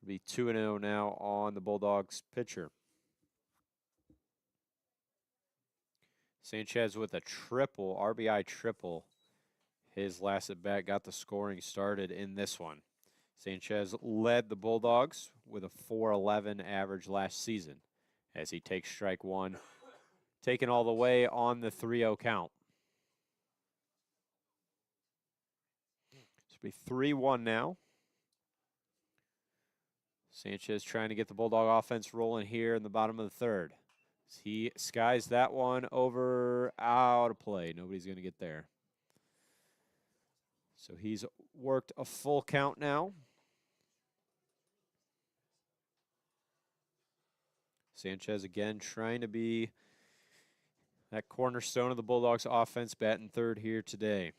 It'll be 2-0 now on the Bulldogs pitcher. Sanchez with a triple, RBI triple, his last at bat got the scoring started in this one. Sanchez led the Bulldogs with a .411 average last season as he takes strike one, taken all the way on the 3-0 count. This will be 3-1 now. Sanchez trying to get the Bulldog offense rolling here in the bottom of the third. He skies that one over, out of play. Nobody's going to get there. So he's worked a full count now. Sanchez again trying to be that cornerstone of the Bulldogs offense, batting third here today.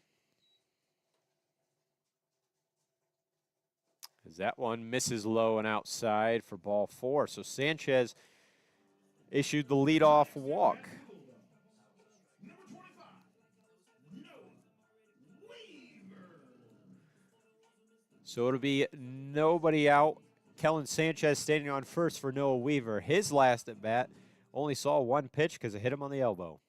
As that one misses low and outside for ball 4. So Sanchez issued the leadoff walk. Number 25, Weaver. So it'll be nobody out. Kellen Sanchez standing on first for Noah Weaver. His last at bat only saw one pitch because it hit him on the elbow.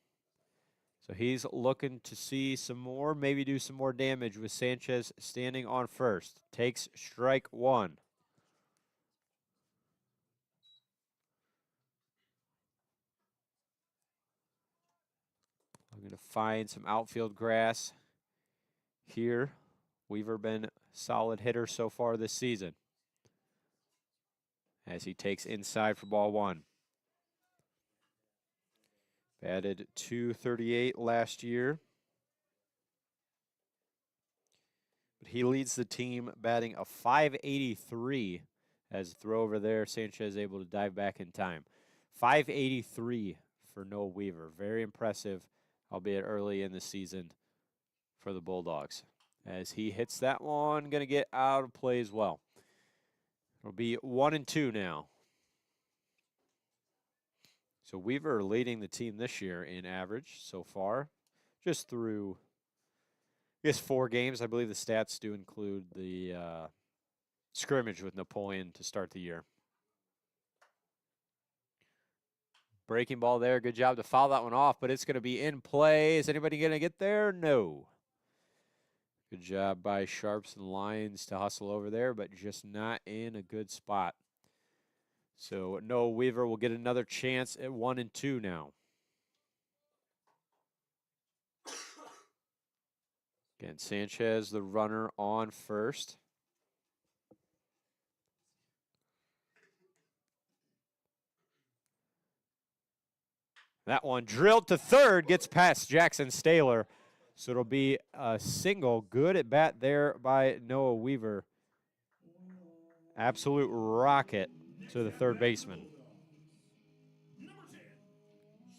So he's looking to see some more, maybe do some more damage with Sanchez standing on first. Takes strike one. I'm going to find some outfield grass here. Weaver been a solid hitter so far this season as he takes inside for ball 1. Batted .238 last year. But he leads the team batting a .583 as throw over there. Sanchez able to dive back in time. .583 for Noah Weaver. Very impressive, albeit early in the season for the Bulldogs. As he hits that one, going to get out of play as well. It'll be 1-2 now. So Weaver leading the team this year in average so far, just through, I guess, 4 games. I believe the stats do include the scrimmage with Napoleon to start the year. Breaking ball there. Good job to foul that one off, but it's going to be in play. Is anybody going to get there? No. Good job by Sharps and Lions to hustle over there, but just not in a good spot. So Noah Weaver will get another chance at 1-2 now. Again, Sanchez, the runner on first. That one drilled to third, gets past Jackson Staylor. So it'll be a single. Good at bat there by Noah Weaver. Absolute rocket to the third baseman. Number 10,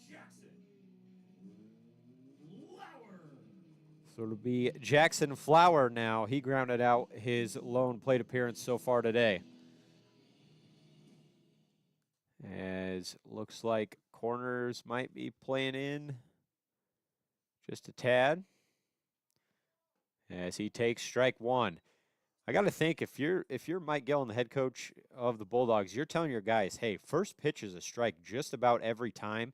Jackson Flower. So it'll be Jackson Flower now. He grounded out his lone plate appearance so far today. As looks like corners might be playing in just a tad. As he takes strike one. I got to think if you're Mike Gillen, the head coach of the Bulldogs, you're telling your guys, hey, first pitch is a strike just about every time.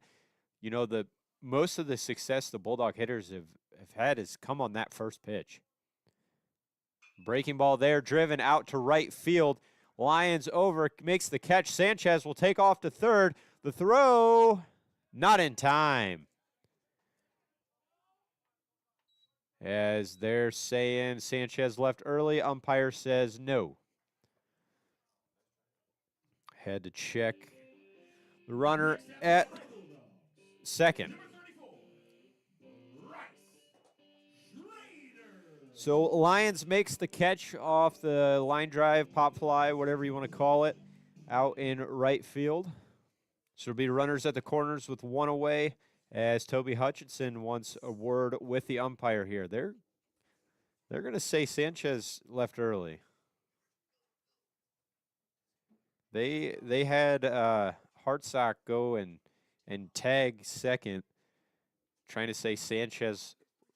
You know, most of the success the Bulldog hitters have had has come on that first pitch. Breaking ball there, driven out to right field. Lions over, makes the catch. Sanchez will take off to third. The throw, not in time. As they're saying Sanchez left early, umpire says no. Had to check the runner at second. So Lions makes the catch off the line drive, pop fly, whatever you want to call it, out in right field. So it'll be runners at the corners with one away. As Toby Hutchinson wants a word with the umpire here. They're going to say Sanchez left early. They had Hartsock go and tag second, trying to say Sanchez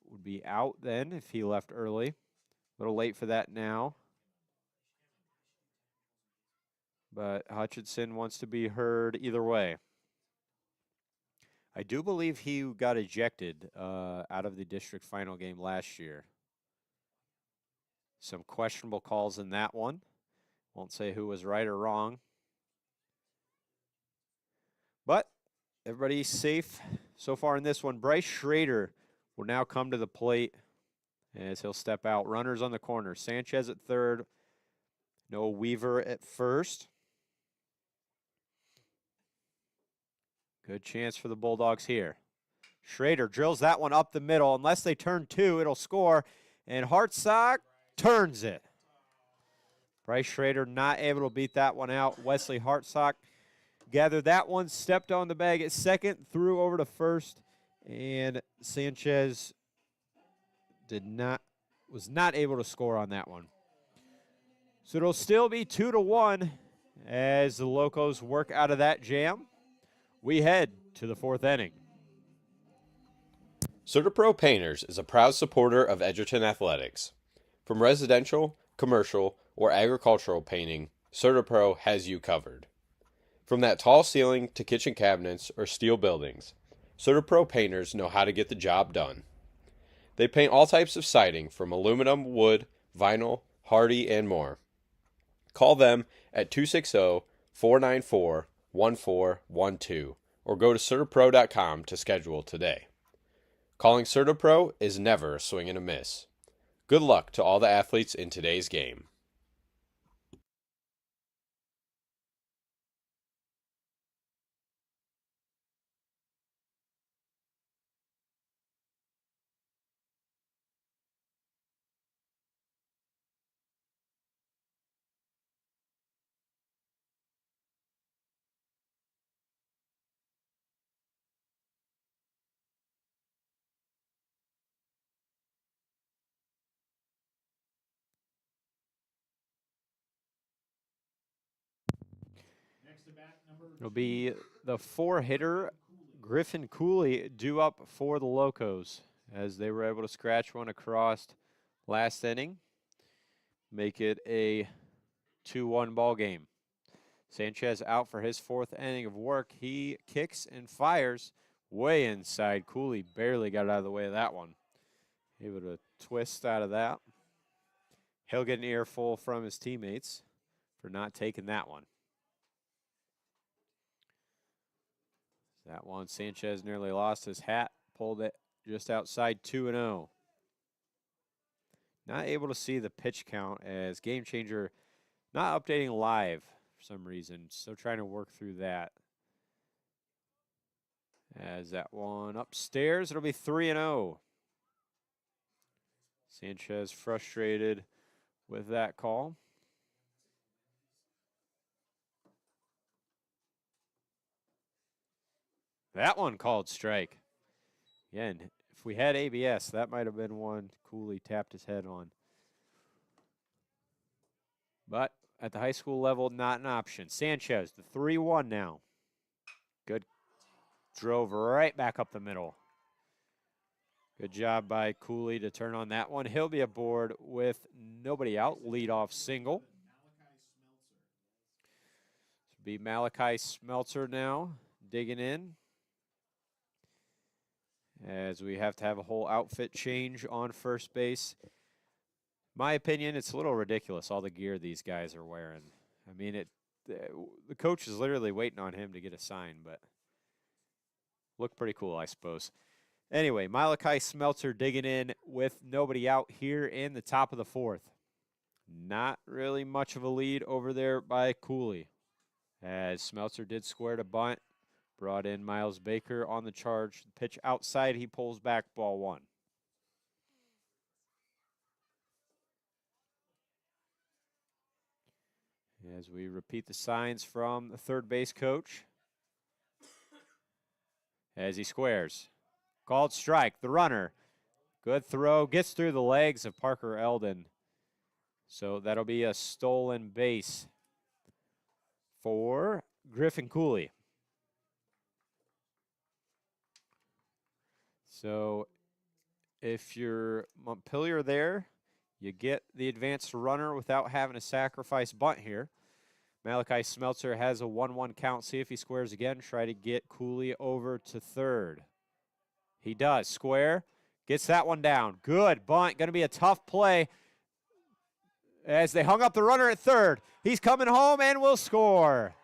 would be out then if he left early. A little late for that now. But Hutchinson wants to be heard either way. I do believe he got ejected out of the district final game last year. Some questionable calls in that one. Won't say who was right or wrong. But everybody's safe so far in this one. Bryce Schrader will now come to the plate as he'll step out. Runners on the corner. Sanchez at third. Noah Weaver at first. Good chance for the Bulldogs here. Schrader drills that one up the middle. Unless they turn two, it'll score. And Hartsock turns it. Bryce Schrader not able to beat that one out. Wesley Hartsock gathered that one, stepped on the bag at second, threw over to first, and Sanchez was not able to score on that one. So it'll still be 2-1 as the Locos work out of that jam. We head to the fourth inning. CertaPro Painters is a proud supporter of Edgerton Athletics. From residential, commercial, or agricultural painting, CertaPro has you covered. From that tall ceiling to kitchen cabinets or steel buildings, CertaPro Painters know how to get the job done. They paint all types of siding from aluminum, wood, vinyl, hardy, and more. Call them at 260-494-1412 or go to CertaPro.com to schedule today. Calling CertaPro is never a swing and a miss. Good luck to all the athletes in today's game. It'll be the four-hitter, Griffin Cooley, due up for the Locos as they were able to scratch one across last inning. Make it a 2-1 ball game. Sanchez out for his fourth inning of work. He kicks and fires way inside. Cooley barely got out of the way of that one. Able to twist out of that. He'll get an earful from his teammates for not taking that one. That one, Sanchez nearly lost his hat, pulled it just outside 2-0. Not able to see the pitch count as Game Changer not updating live for some reason. Still trying to work through that. As that one upstairs, it'll be 3-0. Sanchez frustrated with that call. That one called strike. Again, if we had ABS, that might have been one Cooley tapped his head on. But at the high school level, not an option. Sanchez, the 3-1 now. Good. Drove right back up the middle. Good job by Cooley to turn on that one. He'll be aboard with nobody out. Leadoff single. This will be Malachi Smeltzer now digging in, as we have to have a whole outfit change on first base. My opinion, it's a little ridiculous, all the gear these guys are wearing. I mean, the coach is literally waiting on him to get a sign, but look pretty cool, I suppose. Anyway, Malachi Smeltzer digging in with nobody out here in the top of the fourth. Not really much of a lead over there by Cooley, as Smeltzer did square to bunt. Brought in Miles Baker on the charge. Pitch outside, he pulls back, ball one. As we repeat the signs from the third base coach. As he squares. Called strike, the runner. Good throw, gets through the legs of Parker Eldon. So that'll be a stolen base for Griffin Cooley. So if you're Montpeiler there, you get the advanced runner without having to sacrifice bunt here. Malachi Smeltzer has a 1-1 count. See if he squares again. Try to get Cooley over to third. He does. Square. Gets that one down. Good bunt. Going to be a tough play. as they hung up the runner at third. He's coming home and will score.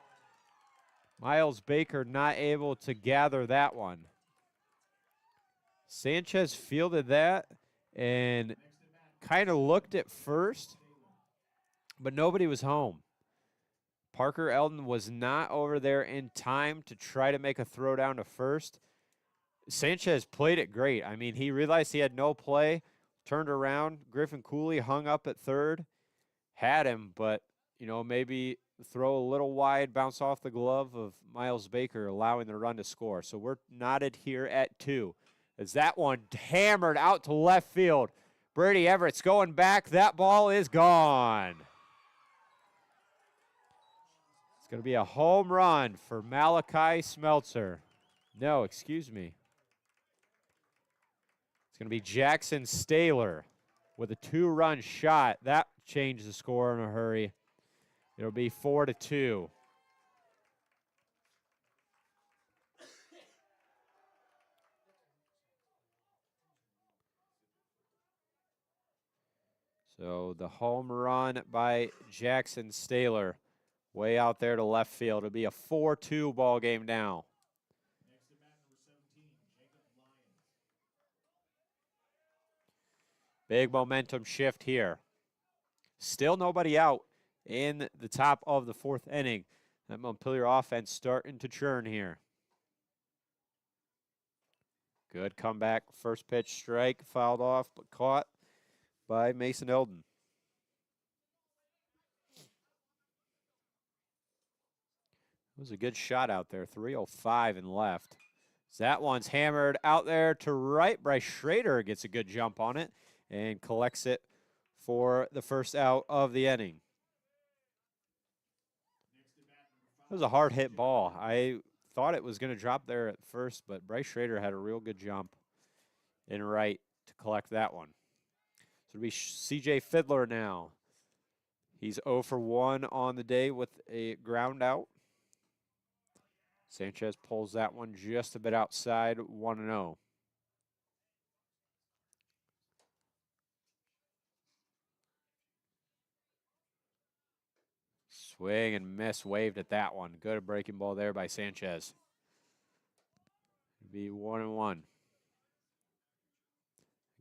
Miles Baker not able to gather that one. Sanchez fielded that and kind of looked at first, but nobody was home. Parker Eldon was not over there in time to try to make a throw down to first. Sanchez played it great. I mean, he realized he had no play, turned around. Griffin Cooley hung up at third, had him, but, you know, maybe throw a little wide, bounce off the glove of Miles Baker, allowing the run to score. So we're knotted here at 2. As that one hammered out to left field. Brady Everett's going back. That ball is gone. It's going to be a home run for Malachi Smeltzer. No, excuse me. It's going to be Jackson Staylor with a 2-run shot. That changed the score in a hurry. It'll be 4-2. So the home run by Jackson Staylor, way out there to left field. It'll be a 4-2 ball game now. Next at bat, number 17, Jacob Lyons. Big momentum shift here. Still nobody out in the top of the 4th inning. That Montpeiler offense starting to churn here. Good comeback. First pitch strike, fouled off, but caught by Mason Eldon. It was a good shot out there. 3:05 and left. So that one's hammered out there to right. Bryce Schrader gets a good jump on it and collects it for the first out of the inning. It was a hard hit ball. I thought it was going to drop there at first, but Bryce Schrader had a real good jump in right to collect that one. So it'll be C.J. Fiddler now. He's 0 for 1 on the day with a ground out. Sanchez pulls that one just a bit outside, 1-0. Swing and miss, waved at that one. Good breaking ball there by Sanchez. It'll be 1-1.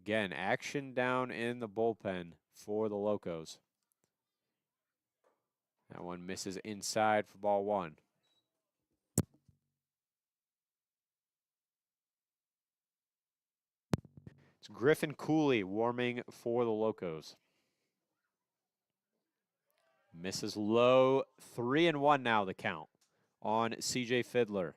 Again, action down in the bullpen for the Locos. That one misses inside for ball 1. It's Griffin Cooley warming for the Locos. Misses low, 3-1 now the count on C.J. Fiddler.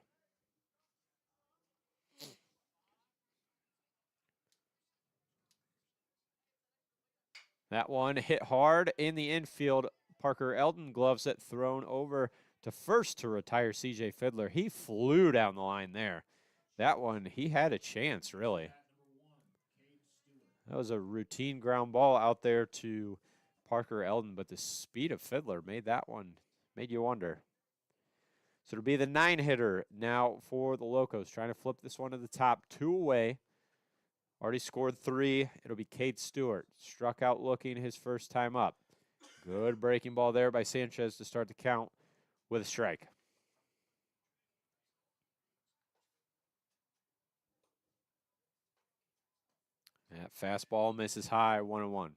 That one hit hard in the infield. Parker Eldon gloves it, thrown over to first to retire C.J. Fiddler. He flew down the line there. That one, he had a chance, really. That was a routine ground ball out there to Parker Eldon, but the speed of Fiddler made that one, made you wonder. So it'll be the 9-hitter now for the Locos, trying to flip this one to the top. 2 away. Already scored 3. It'll be Cade Stewart. Struck out looking his first time up. Good breaking ball there by Sanchez to start the count with a strike. That fastball misses high, 1-1.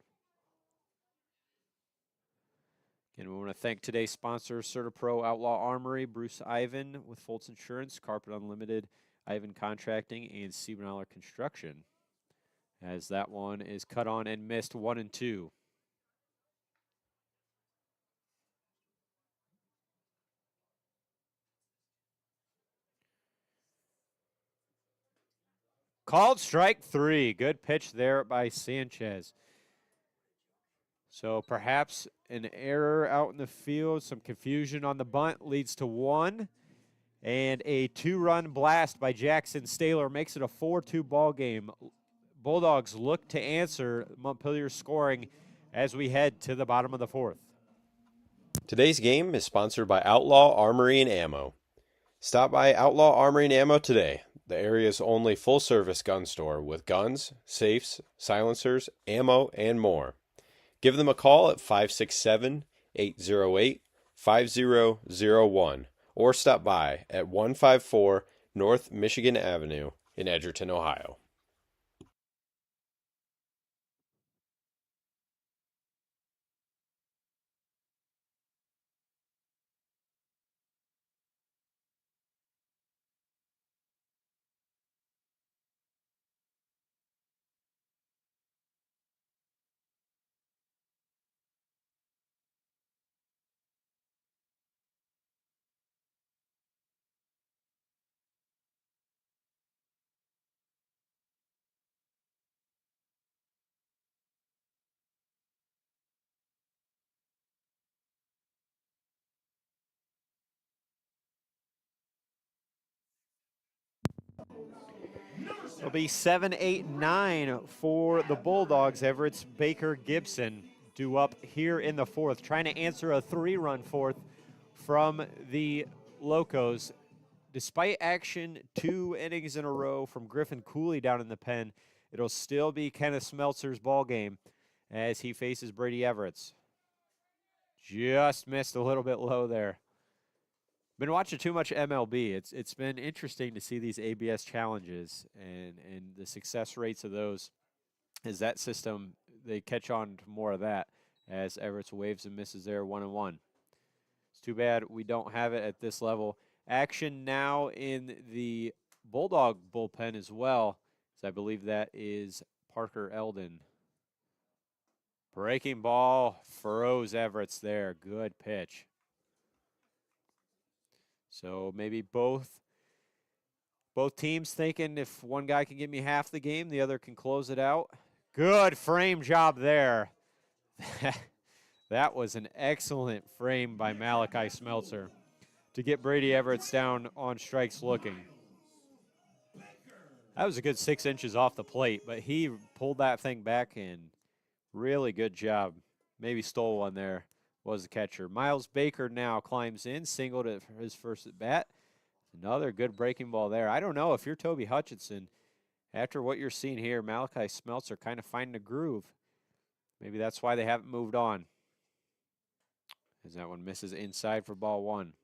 Again, we want to thank today's sponsor, CertaPro Outlaw Armory, Bruce Ivan with Foltz Insurance, Carpet Unlimited, Ivan Contracting, and Siebenthaler Construction. As that one is cut on and missed, 1-2. Called strike 3. Good pitch there by Sanchez. So perhaps an error out in the field, some confusion on the bunt leads to 1. And a 2-run blast by Jackson Staylor makes it a 4-2 ball game. Bulldogs look to answer Montpelier's scoring as we head to the bottom of the 4th. Today's game is sponsored by Outlaw Armory and Ammo. Stop by Outlaw Armory and Ammo today, the area's only full-service gun store with guns, safes, silencers, ammo, and more. Give them a call at 567-808-5001 or stop by at 154 North Michigan Avenue in Edgerton, Ohio. It'll be 7-8-9 for the Bulldogs. Everett's Baker Gibson due up here in the fourth, trying to answer a 3-run fourth from the Locos. Despite action 2 innings in a row from Griffin Cooley down in the pen, it'll still be Kenneth Smeltzer's ball game as he faces Brady Everett's. Just missed a little bit low there. Been watching too much MLB. It's been interesting to see these ABS challenges and the success rates of those. As that system, they catch on to more of that as Everett's waves and misses there 1-1. It's too bad we don't have it at this level. Action now in the Bulldog bullpen as well, as I believe that is Parker Eldon. Breaking ball, froze Everett's there. Good pitch. So maybe both teams thinking if one guy can give me half the game, the other can close it out. Good frame job there. That was an excellent frame by Malachi Smeltzer to get Brady Everett's down on strikes looking. That was a good 6 inches off the plate, but he pulled that thing back in. Really good job. Maybe stole one there. Was the catcher. Miles Baker now climbs in, singled it for his first at bat. Another good breaking ball there. I don't know if you're Toby Hutchinson, after what you're seeing here, Malachi Smeltzer kind of finding a groove. Maybe that's why they haven't moved on. As that one misses inside for ball 1.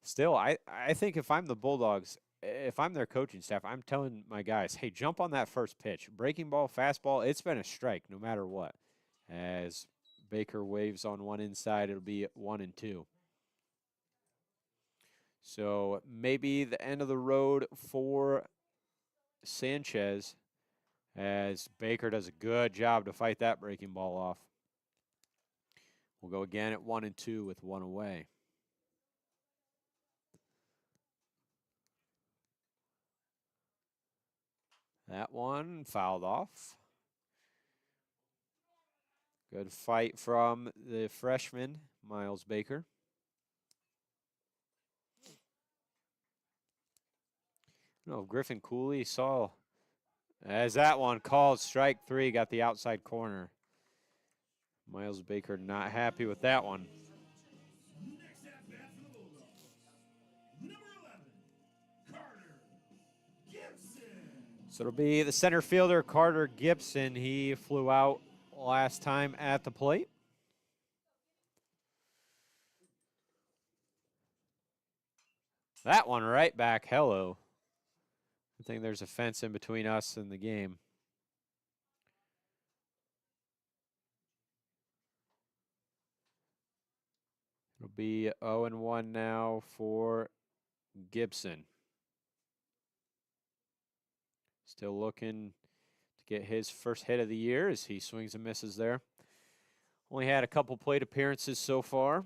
Still, I think if I'm the Bulldogs, if I'm their coaching staff, I'm telling my guys, hey, jump on that first pitch. Breaking ball, fastball, it's been a strike no matter what. As Baker waves on one inside, it'll be 1-2. So maybe the end of the road for Sanchez as Baker does a good job to fight that breaking ball off. We'll go again at 1-2 with one away. That one fouled off. Good fight from the freshman, Miles Baker. I don't know if Griffin Cooley saw as that one called strike 3, got the outside corner. Miles Baker not happy with that one. Next at bat for the Bulldogs, number 11, Carter Gibson. So it'll be the center fielder, Carter Gibson. He flew out last time at the plate. That one right back. Hello. I think there's a fence in between us and the game. It'll be 0-1 now for Gibson. Still looking to get his first hit of the year as he swings and misses there. Only had a couple plate appearances so far.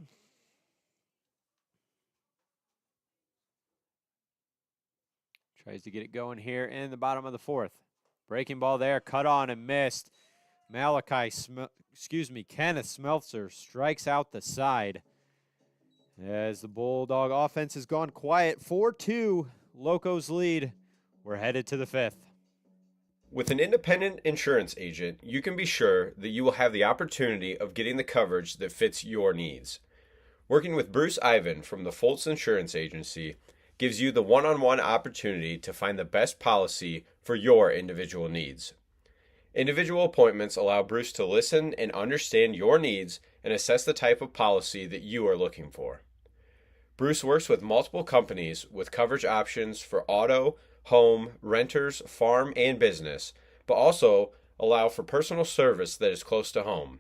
Tries to get it going here in the bottom of the fourth. Breaking ball there, cut on and missed. Kenneth Smeltzer strikes out the side. As the Bulldog offense has gone quiet, 4-2, Locos lead. We're headed to the fifth. With an independent insurance agent, you can be sure that you will have the opportunity of getting the coverage that fits your needs. Working with Bruce Ivan from the Foltz Insurance Agency gives you the one-on-one opportunity to find the best policy for your individual needs. Individual appointments allow Bruce to listen and understand your needs and assess the type of policy that you are looking for. Bruce works with multiple companies with coverage options for auto, home, renters, farm, and business, but also allow for personal service that is close to home.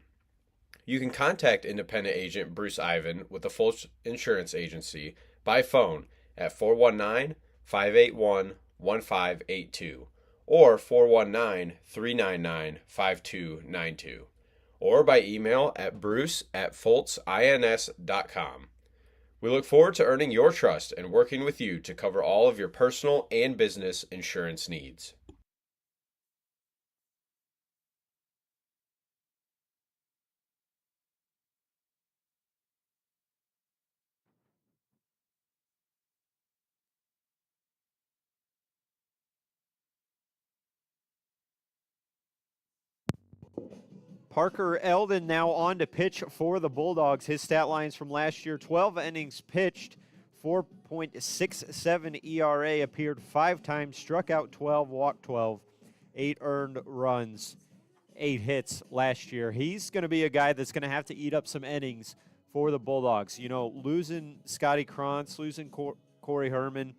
You can contact independent agent Bruce Ivan with the Full Insurance Agency by phone at 419 581 1582 or 419 399 5292 or by email at bruce@foltzins.com. We look forward to earning your trust and working with you to cover all of your personal and business insurance needs. Parker Eldon now on to pitch for the Bulldogs. His stat lines from last year: 12 innings pitched, 4.67 ERA, appeared 5 times, struck out 12, walked 12, 8 earned runs, 8 hits last year. He's going to be a guy that's going to have to eat up some innings for the Bulldogs. You know, losing Scotty Krantz, losing Corey Herman,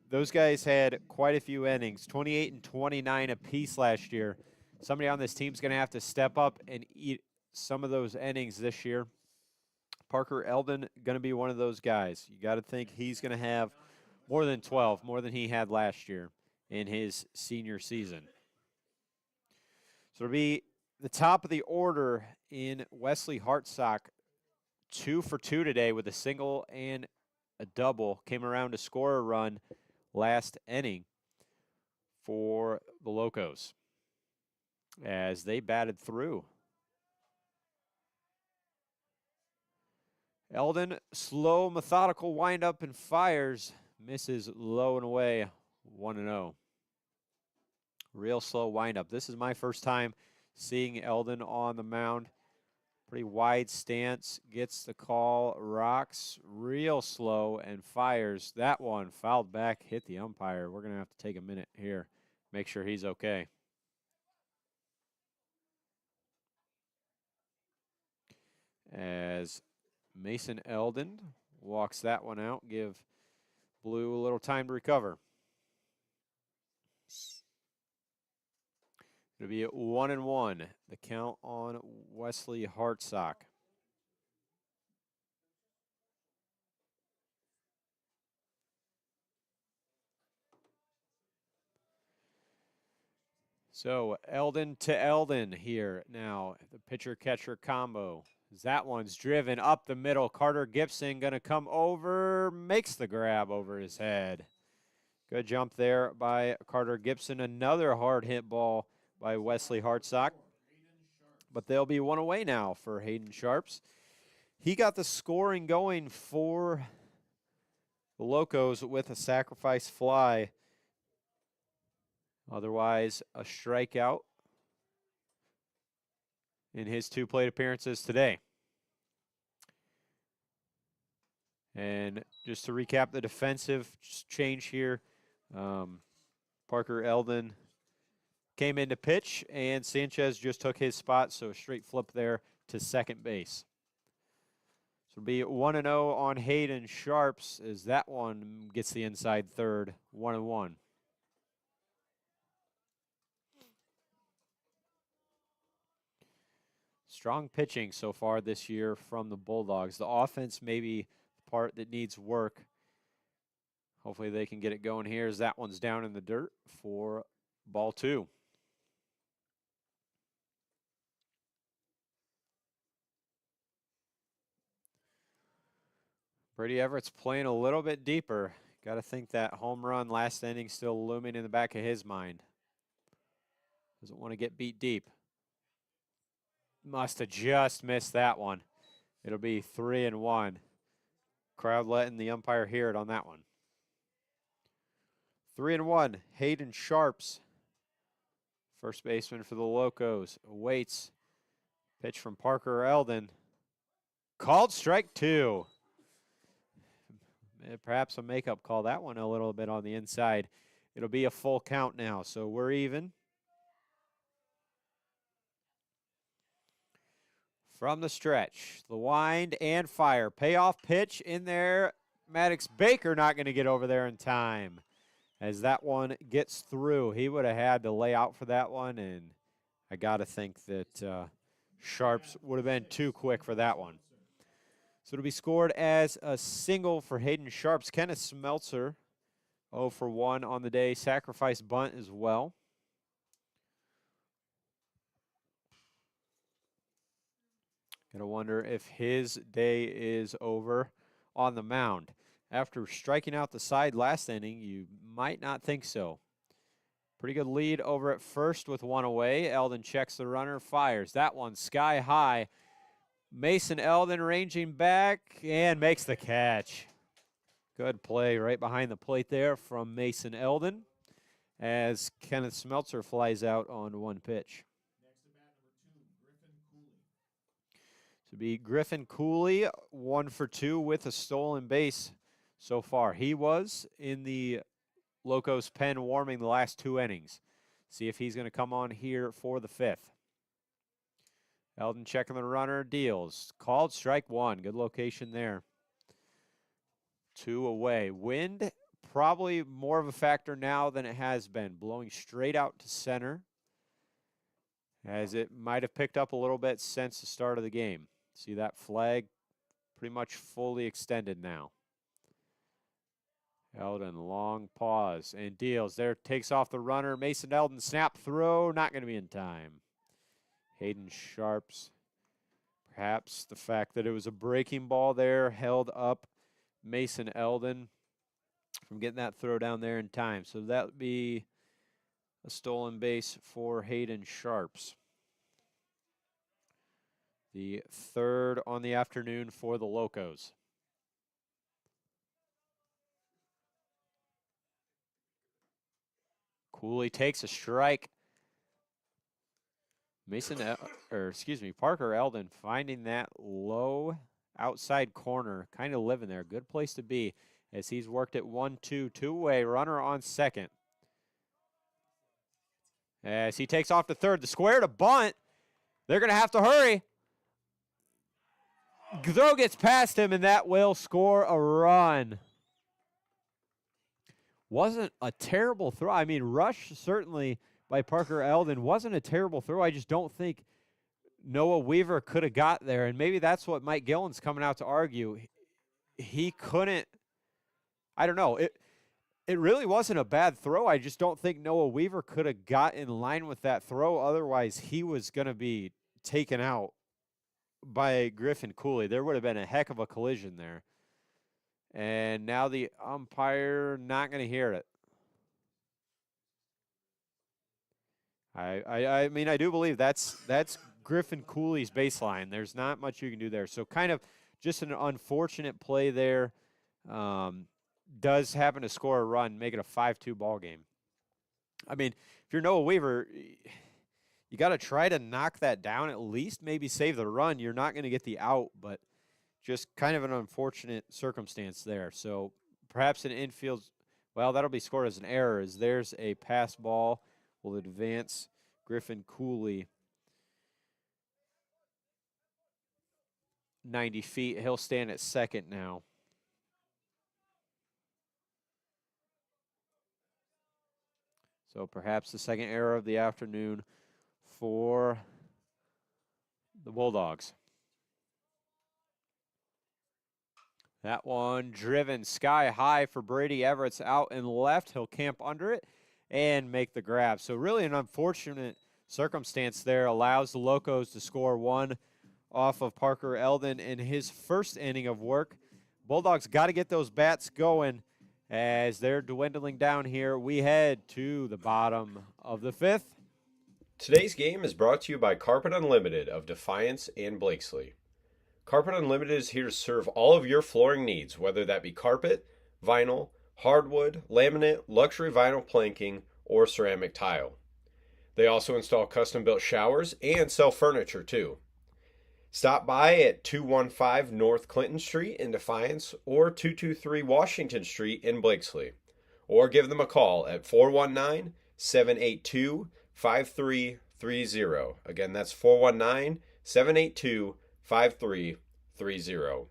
those guys had quite a few innings, 28 and 29 apiece last year. Somebody on this team's going to have to step up and eat some of those innings this year. Parker Eldon going to be one of those guys. You got to think he's going to have more than 12, more than he had last year in his senior season. So it'll be the top of the order in Wesley Hartsock. 2 for 2 today with a single and a double. Came around to score a run last inning for the Locos as they batted through. Eldon, slow, methodical windup and fires. Misses low and away, 1-0. Real slow windup. This is my first time seeing Eldon on the mound. Pretty wide stance, gets the call, rocks real slow and fires. That one fouled back, hit the umpire. We're going to have to take a minute here, make sure he's okay. As Mason Eldon walks that one out, give Blue a little time to recover. It'll be 1-1, the count on Wesley Hartsock. So Eldon to Eldon here now, the pitcher-catcher combo. That one's driven up the middle. Carter Gibson going to come over, makes the grab over his head. Good jump there by Carter Gibson. Another hard hit ball by Wesley Hartsock. But they'll be one away now for Hayden Sharps. He got the scoring going for the Locos with a sacrifice fly. Otherwise, a strikeout in his 2 plate appearances today. And just to recap the defensive change here, Parker Eldon came in to pitch, and Sanchez just took his spot, so a straight flip there to second base. So it'll be 1-0 on Hayden Sharps as that one gets the inside third, 1-1. Strong pitching so far this year from the Bulldogs. The offense may be the part that needs work. Hopefully they can get it going here as that one's down in the dirt for ball 2. Brady Everett's playing a little bit deeper. Got to think that home run last inning still looming in the back of his mind. Doesn't want to get beat deep. Must have just missed that one. It'll be 3-1. Crowd letting the umpire hear it on that one. 3-1. Hayden Sharps, first baseman for the Locos, awaits pitch from Parker Eldon. Called strike 2. Perhaps a makeup call. That one a little bit on the inside. It'll be a full count now, so we're even. From the stretch, the wind and fire. Payoff pitch in there. Maddox Baker not going to get over there in time as that one gets through. He would have had to lay out for that one, and I got to think that Sharps would have been too quick for that one. So it'll be scored as a single for Hayden Sharps. Kenneth Smeltzer, 0 for 1 on the day. Sacrifice bunt as well. Gonna wonder if his day is over on the mound. After striking out the side last inning, you might not think so. Pretty good lead over at first with one away. Eldon checks the runner, fires. That one sky high. Mason Eldon ranging back and makes the catch. Good play right behind the plate there from Mason Eldon as Kenneth Smeltzer flies out on one pitch. To be Griffin Cooley, 1 for 2 with a stolen base so far. He was in the Locos pen warming the last 2 innings. See if he's going to come on here for the 5th. Eldon checking the runner, deals. Called strike 1. Good location there. 2 away. Wind probably more of a factor now than it has been. Blowing straight out to center, as it might have picked up a little bit since the start of the game. See that flag pretty much fully extended now. Eldon, long pause and deals. There, takes off the runner. Mason Eldon, snap throw, not going to be in time. Hayden Sharps, perhaps the fact that it was a breaking ball there held up Mason Eldon from getting that throw down there in time. So that would be a stolen base for Hayden Sharps. The 3rd on the afternoon for the Locos. Cooley takes a strike. Parker Eldon finding that low outside corner, kind of living there. Good place to be as he's worked it 1-2, two-way runner on second. As he takes off to third, the square to bunt. They're going to have to hurry. Throw gets past him, and that will score a run. Wasn't a terrible throw. I mean, rush certainly by Parker Eldon wasn't a terrible throw. I just don't think Noah Weaver could have got there, and maybe that's what Mike Gillen's coming out to argue. He couldn't. I don't know. It really wasn't a bad throw. I just don't think Noah Weaver could have got in line with that throw. Otherwise, he was going to be taken out by Griffin Cooley. There would have been a heck of a collision there. And now the umpire not going to hear it. I mean, I do believe that's Griffin Cooley's baseline. There's not much you can do there. So kind of just an unfortunate play there. Does happen to score a run, make it a 5-2 ball game. I mean, if you're Noah Weaver, you got to try to knock that down, at least maybe save the run. You're not going to get the out, but just kind of an unfortunate circumstance there. So perhaps an infield, well, that'll be scored as an error, as there's a pass ball. Will advance Griffin Cooley 90 feet. He'll stand at second now. So perhaps the second error of the afternoon for the Bulldogs. That one driven sky high for Brady Everett's out and left. He'll camp under it and make the grab. So really an unfortunate circumstance there. Allows the Locos to score one off of Parker Eldon in his first inning of work. Bulldogs got to get those bats going as they're dwindling down here. We head to the bottom of the 5th. Today's game is brought to you by Carpet Unlimited of Defiance and Blakesley. Carpet Unlimited is here to serve all of your flooring needs, whether that be carpet, vinyl, hardwood, laminate, luxury vinyl planking, or ceramic tile. They also install custom-built showers and sell furniture too. Stop by at 215 North Clinton Street in Defiance or 223 Washington Street in Blakesley, or give them a call at 419-782-5330. Again, that's 419-782-5330. 5330.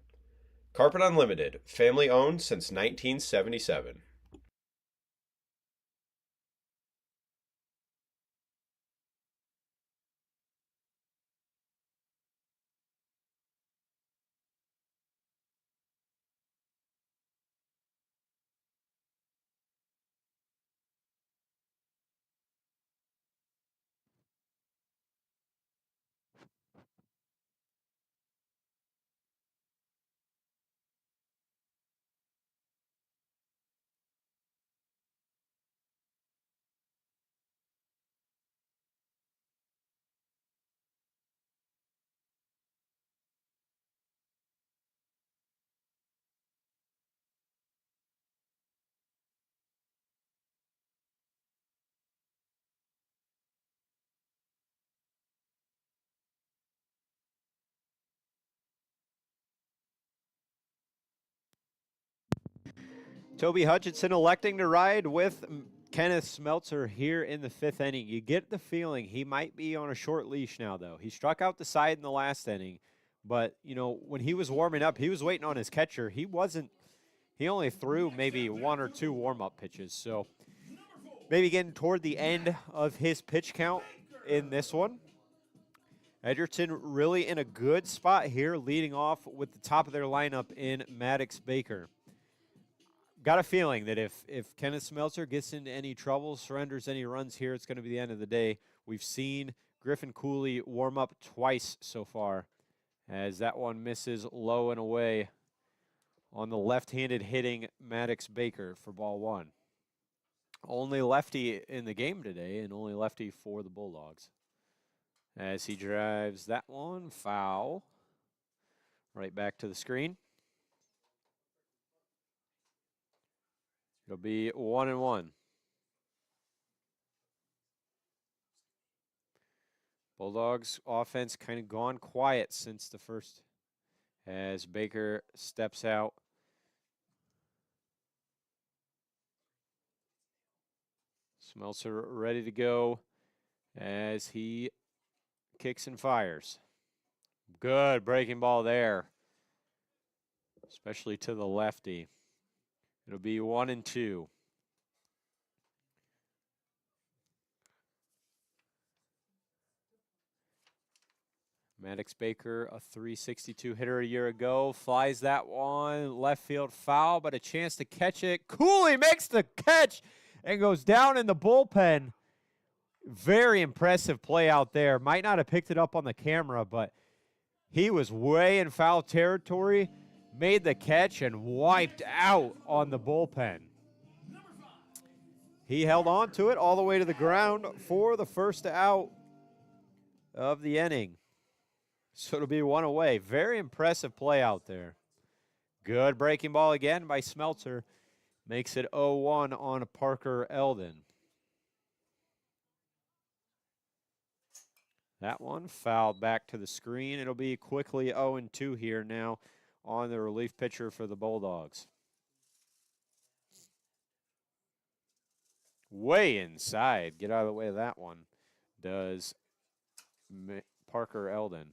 Carpet Unlimited, family owned since 1977. Toby Hutchinson electing to ride with Kenneth Smeltzer here in the 5th inning. You get the feeling he might be on a short leash now, though. He struck out the side in the last inning, but, when he was warming up, he was waiting on his catcher. He only threw maybe one or two warm-up pitches, so maybe getting toward the end of his pitch count in this one. Edgerton really in a good spot here, leading off with the top of their lineup in Maddox Baker. Got a feeling that if Kenneth Smeltzer gets into any trouble, surrenders any runs here, it's going to be the end of the day. We've seen Griffin Cooley warm up twice so far, as that one misses low and away on the left-handed hitting Maddox Baker for ball one. Only lefty in the game today, and only lefty for the Bulldogs. As he drives that one foul right back to the screen. It'll be 1-1. Bulldogs offense kind of gone quiet since the first, as Baker steps out. Smeltzer ready to go as he kicks and fires. Good breaking ball there, especially to the lefty. It'll be 1-2. Maddox Baker, a .362 hitter a year ago, flies that one, left field foul, but a chance to catch it. Cooley makes the catch and goes down in the bullpen. Very impressive play out there. Might not have picked it up on the camera, but he was way in foul territory, made the catch, and wiped out on the bullpen. He held on to it all the way to the ground for the first out of the inning. So it'll be one away. Very impressive play out there. Good breaking ball again by Smeltzer. Makes it 0-1 on Parker Eldon. That one fouled back to the screen. It'll be quickly 0-2 here now on the relief pitcher for the Bulldogs. Way inside. Get out of the way of that one. Does Parker Eldon.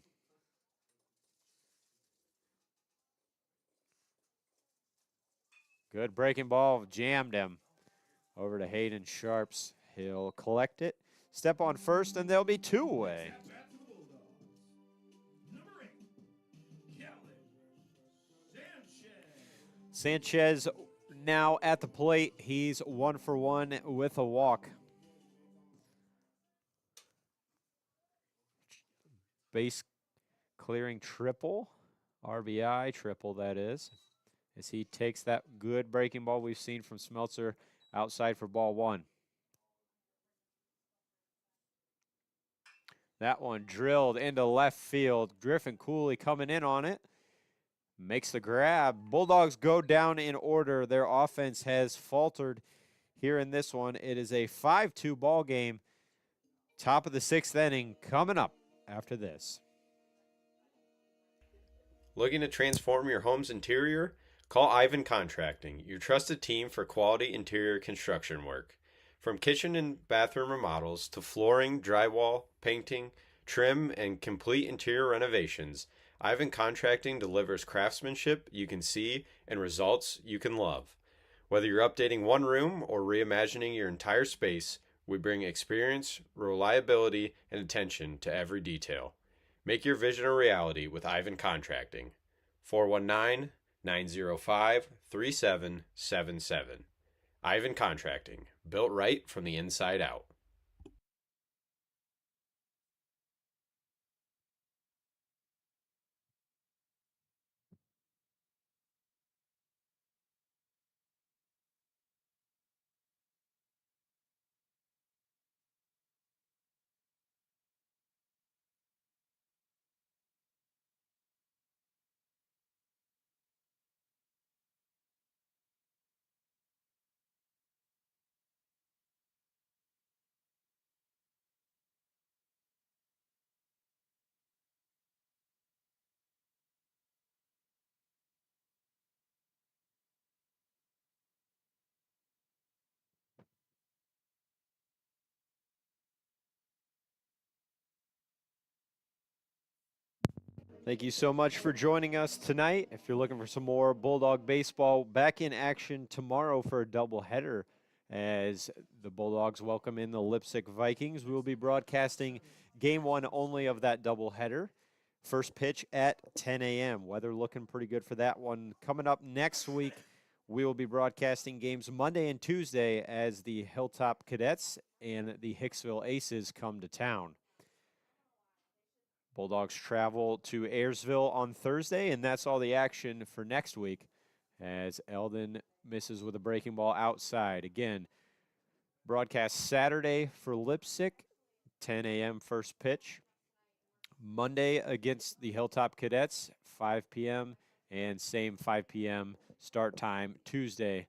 Good breaking ball. Jammed him over to Hayden Sharps. He'll collect it. Step on first, and there'll be two away. Sanchez now at the plate. He's 1 for 1 with a walk. Base clearing triple. RBI triple, that is. As he takes that good breaking ball we've seen from Smeltzer outside for ball one. That one drilled into left field. Griffin Cooley coming in on it. Makes the grab. Bulldogs go down in order. Their offense has faltered here in this one. It is a 5-2 ball game. Top of the 6th inning coming up after this. Looking to transform your home's interior? Call Ivan Contracting, your trusted team for quality interior construction work. From kitchen and bathroom remodels to flooring, drywall, painting, trim, and complete interior renovations, Ivan Contracting delivers craftsmanship you can see and results you can love. Whether you're updating one room or reimagining your entire space, we bring experience, reliability, and attention to every detail. Make your vision a reality with Ivan Contracting. 419-905-3777. Ivan Contracting, built right from the inside out. Thank you so much for joining us tonight. If you're looking for some more Bulldog baseball, back in action tomorrow for a doubleheader as the Bulldogs welcome in the Lipsick Vikings. We will be broadcasting game one only of that doubleheader. First pitch at 10 a.m. Weather looking pretty good for that one. Coming up next week, we will be broadcasting games Monday and Tuesday as the Hilltop Cadets and the Hicksville Aces come to town. Bulldogs travel to Ayersville on Thursday, and that's all the action for next week as Eldon misses with a breaking ball outside. Again, broadcast Saturday for Lipsick, 10 a.m. first pitch. Monday against the Hilltop Cadets, 5 p.m., and same 5 p.m. start time Tuesday,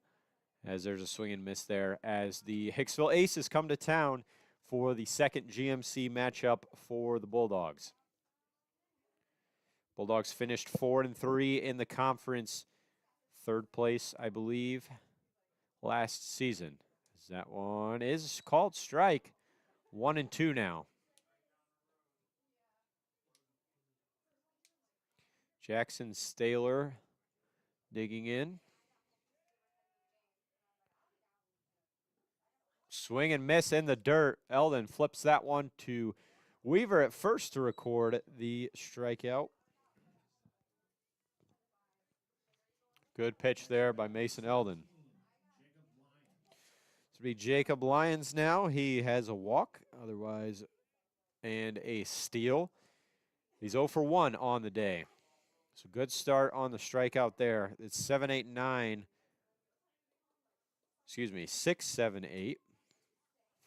as there's a swing and miss there as the Hicksville Aces come to town for the second GMC matchup for the Bulldogs. Bulldogs finished 4-3 in the conference, third place, I believe, last season. That one is called strike, 1-2 now. Jackson Staler digging in. Swing and miss in the dirt. Eldon flips that one to Weaver at first to record the strikeout. Good pitch there by Mason Eldon. This will be Jacob Lyons now. He has a walk, otherwise, and a steal. He's 0 for 1 on the day. So good start on the strikeout there. It's 7-8-9. Excuse me, 6-7-8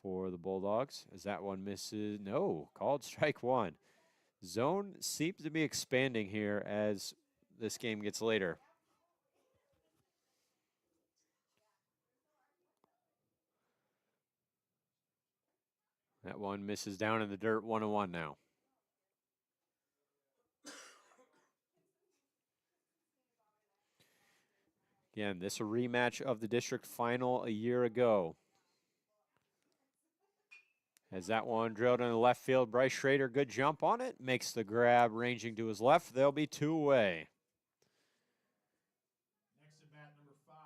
for the Bulldogs. As that one misses, no, called strike one. Zone seems to be expanding here as this game gets later. That one misses down in the dirt, 1-1 now. Again, this a rematch of the district final a year ago. As that one drilled in the left field, Bryce Schrader, good jump on it, makes the grab, ranging to his left. They'll be two away. Next at bat, number 5,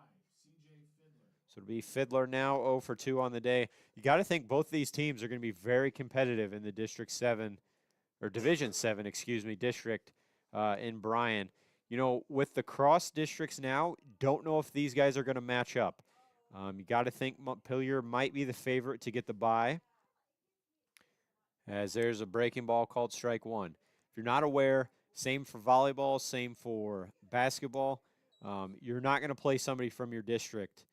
C.J. Fiddler. So it'll be Fiddler now, 0 for 2 on the day. You got to think both these teams are going to be very competitive in the District 7, or Division 7, excuse me, district in Bryan. You know, with the cross districts now, don't know if these guys are going to match up. You got to think Montpeiler might be the favorite to get the bye, as there's a breaking ball called strike one. If you're not aware, same for volleyball, same for basketball. You're not going to play somebody from your district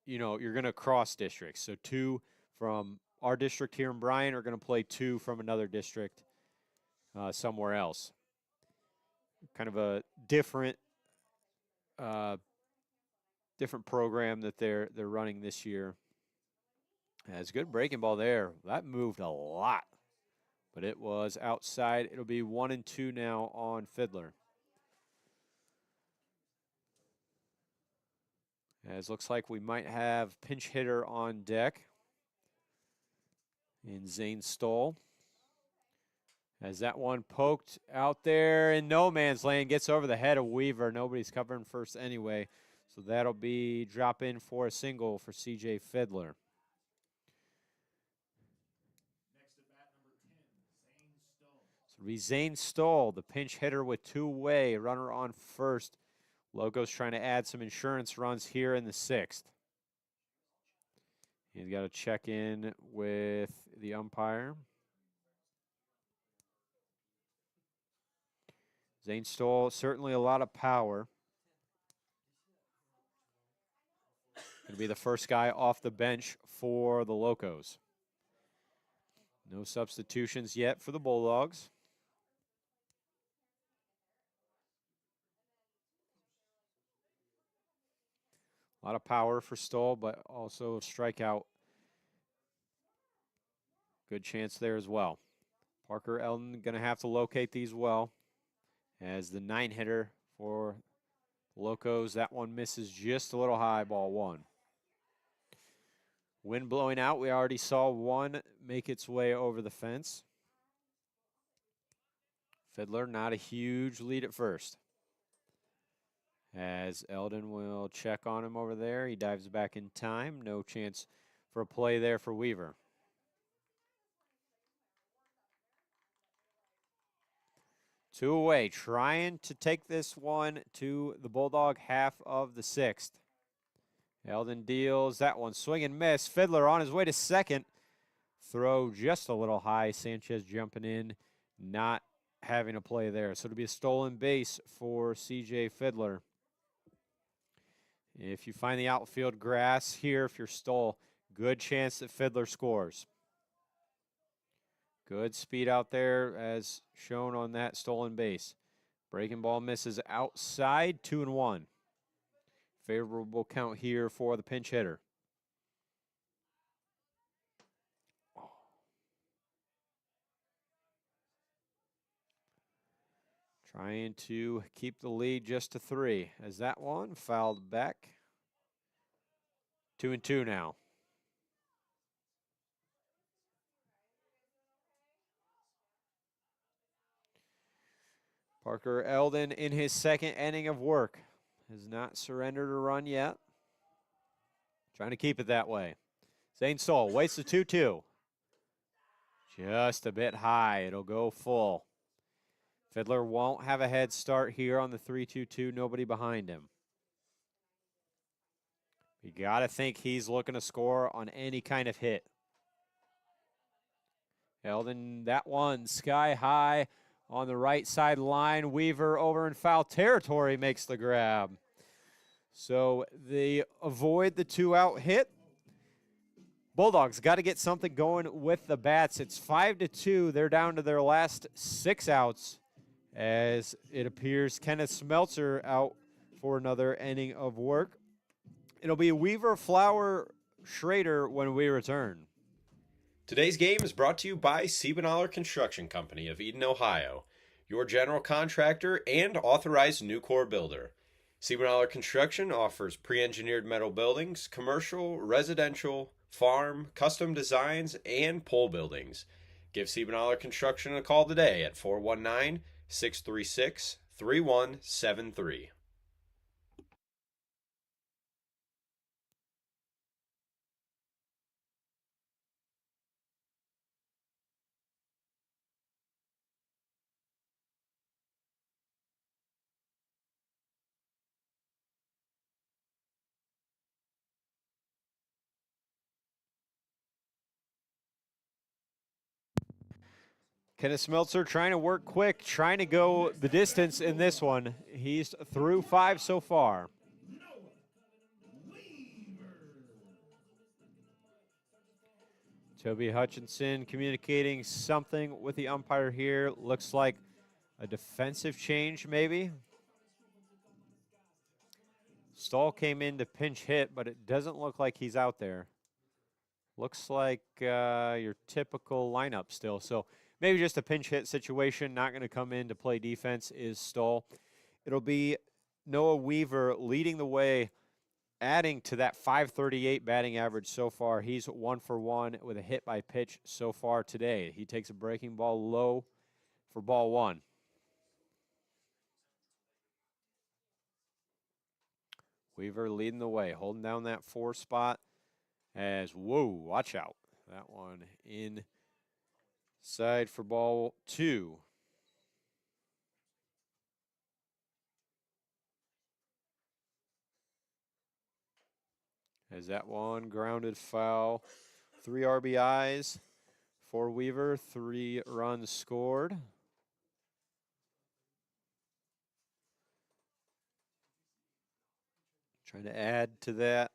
you're going to cross districts. So 2 from our district here in Bryan are going to play 2 from another district somewhere else. Kind of a different program that they're running this year. That's a good breaking ball there. That moved a lot, but it was outside. It'll be 1-2 now on Fiddler. As looks like we might have pinch hitter on deck in Zane Stoll. As that one poked out there in no man's land, gets over the head of Weaver. Nobody's covering first anyway. So that'll be drop in for a single for C.J. Fiddler. Next at bat, number 10, Zane Stoll. So it'll be Zane Stoll, the pinch hitter with two-way, runner on first. Logos trying to add some insurance runs here in the sixth. He's got to check in with the umpire. Zane Stoll, certainly a lot of power. Going to be the first guy off the bench for the Locos. No substitutions yet for the Bulldogs. A lot of power for Stoll, but also a strikeout. Good chance there as well. Parker Eldon going to have to locate these well. As the 9-hitter for Locos, that one misses just a little high, ball one. Wind blowing out, we already saw one make its way over the fence. Fiddler, not a huge lead at first. As Eldon will check on him over there, he dives back in time. No chance for a play there for Weaver. Two away, trying to take this one to the Bulldog half of the sixth. Eldon deals that one, swing and miss. Fiddler on his way to second. Throw just a little high. Sanchez jumping in, not having a play there. So it'll be a stolen base for C.J. Fiddler. If you find the outfield grass here, if you're Stoll, good chance that Fiddler scores. Good speed out there as shown on that stolen base. Breaking ball misses outside, 2-1. Favorable count here for the pinch hitter. Trying to keep the lead just to 3 as that one fouled back. 2-2 now. Parker Eldon in his second inning of work has not surrendered a run yet. Trying to keep it that way. Zane Stoll waits the 2-2. Just a bit high. It'll go full. Fiddler won't have a head start here on the 3-2-2. Nobody behind him. You got to think he's looking to score on any kind of hit. Eldon, that one sky high on the right side line. Weaver over in foul territory makes the grab. So they avoid the 2-out hit. Bulldogs got to get something going with the bats. It's 5-2. They're down to their last 6 outs as it appears Kenneth Smeltzer out for another inning of work. It'll be Weaver, Flower, Schrader when we return. Today's game is brought to you by Siebenthaler Construction Company of Eden, Ohio, your general contractor and authorized Nucor builder. Siebenthaler Construction offers pre-engineered metal buildings, commercial, residential, farm, custom designs, and pole buildings. Give Siebenthaler Construction a call today at 419-636-3173. Kenneth Smeltzer trying to work quick, trying to go the distance in this one. He's through 5 so far. Toby Hutchinson communicating something with the umpire here. Looks like a defensive change maybe. Stoll came in to pinch hit, but it doesn't look like he's out there. Looks like your typical lineup still. So maybe just a pinch hit situation, not going to come in to play defense is Stoll. It'll be Noah Weaver leading the way, adding to that .538 batting average so far. He's 1 for 1 with a hit by pitch so far today. He takes a breaking ball low for ball one. Weaver leading the way, holding down that 4 spot as, whoa, watch out. That one inside for ball 2. As that one grounded foul. 3 RBIs for Weaver, 3 runs scored. Trying to add to that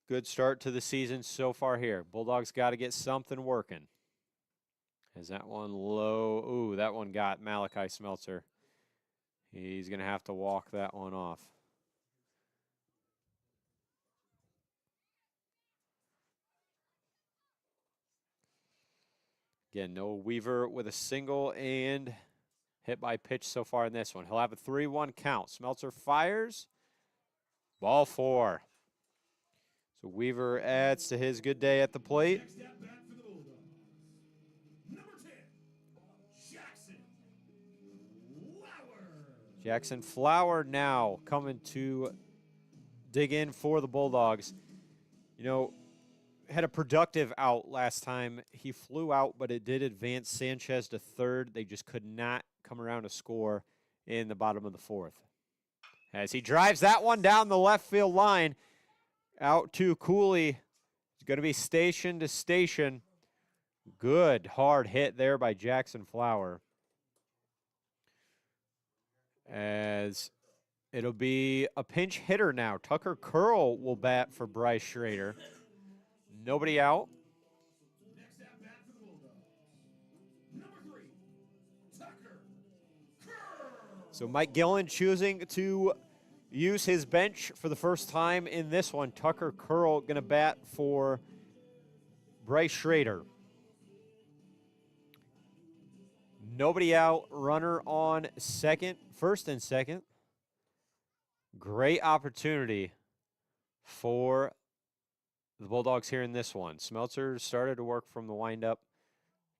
good start to the season so far here. Bulldogs got to get something working. As that one low, ooh, that one got Malachi Smeltzer. He's going to have to walk that one off. Again, Noah Weaver with a single and hit by pitch so far in this one. He'll have a 3-1 count. Smeltzer fires. Ball 4. So Weaver adds to his good day at the plate. Next at bat for the Bulldogs. Number 10, Jackson Flower now coming to dig in for the Bulldogs. You know, had a productive out last time. He flew out, but it did advance Sanchez to third. They just could not come around to score in the bottom of the 4th. As he drives that one down the left field line, out to Cooley. It's going to be station to station. Good hard hit there by Jackson Flower. As it'll be a pinch hitter now. Tucker Curl will bat for Bryce Schrader. Nobody out. Next at bat for the Bulldogs. Number 3, Tucker Curl. So Mike Gillen choosing to use his bench for the first time in this one. Tucker Curl going to bat for Bryce Schrader. Nobody out. Runner on second, first and second. Great opportunity for the Bulldogs here in this one. Smeltzer started to work from the windup,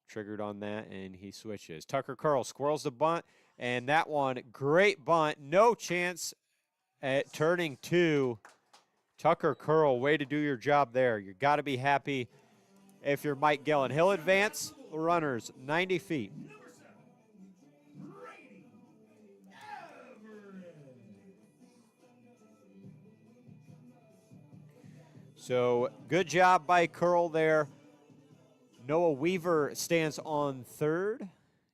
triggered on that, and he switches. Tucker Curl squirrels the bunt, and that one, great bunt. No chance at turning 2. Tucker Curl, way to do your job there. You got to be happy if you're Mike Gillen. He'll advance the runners 90 feet. Number 7, Brady Everett. So good job by Curl there. Noah Weaver stands on third.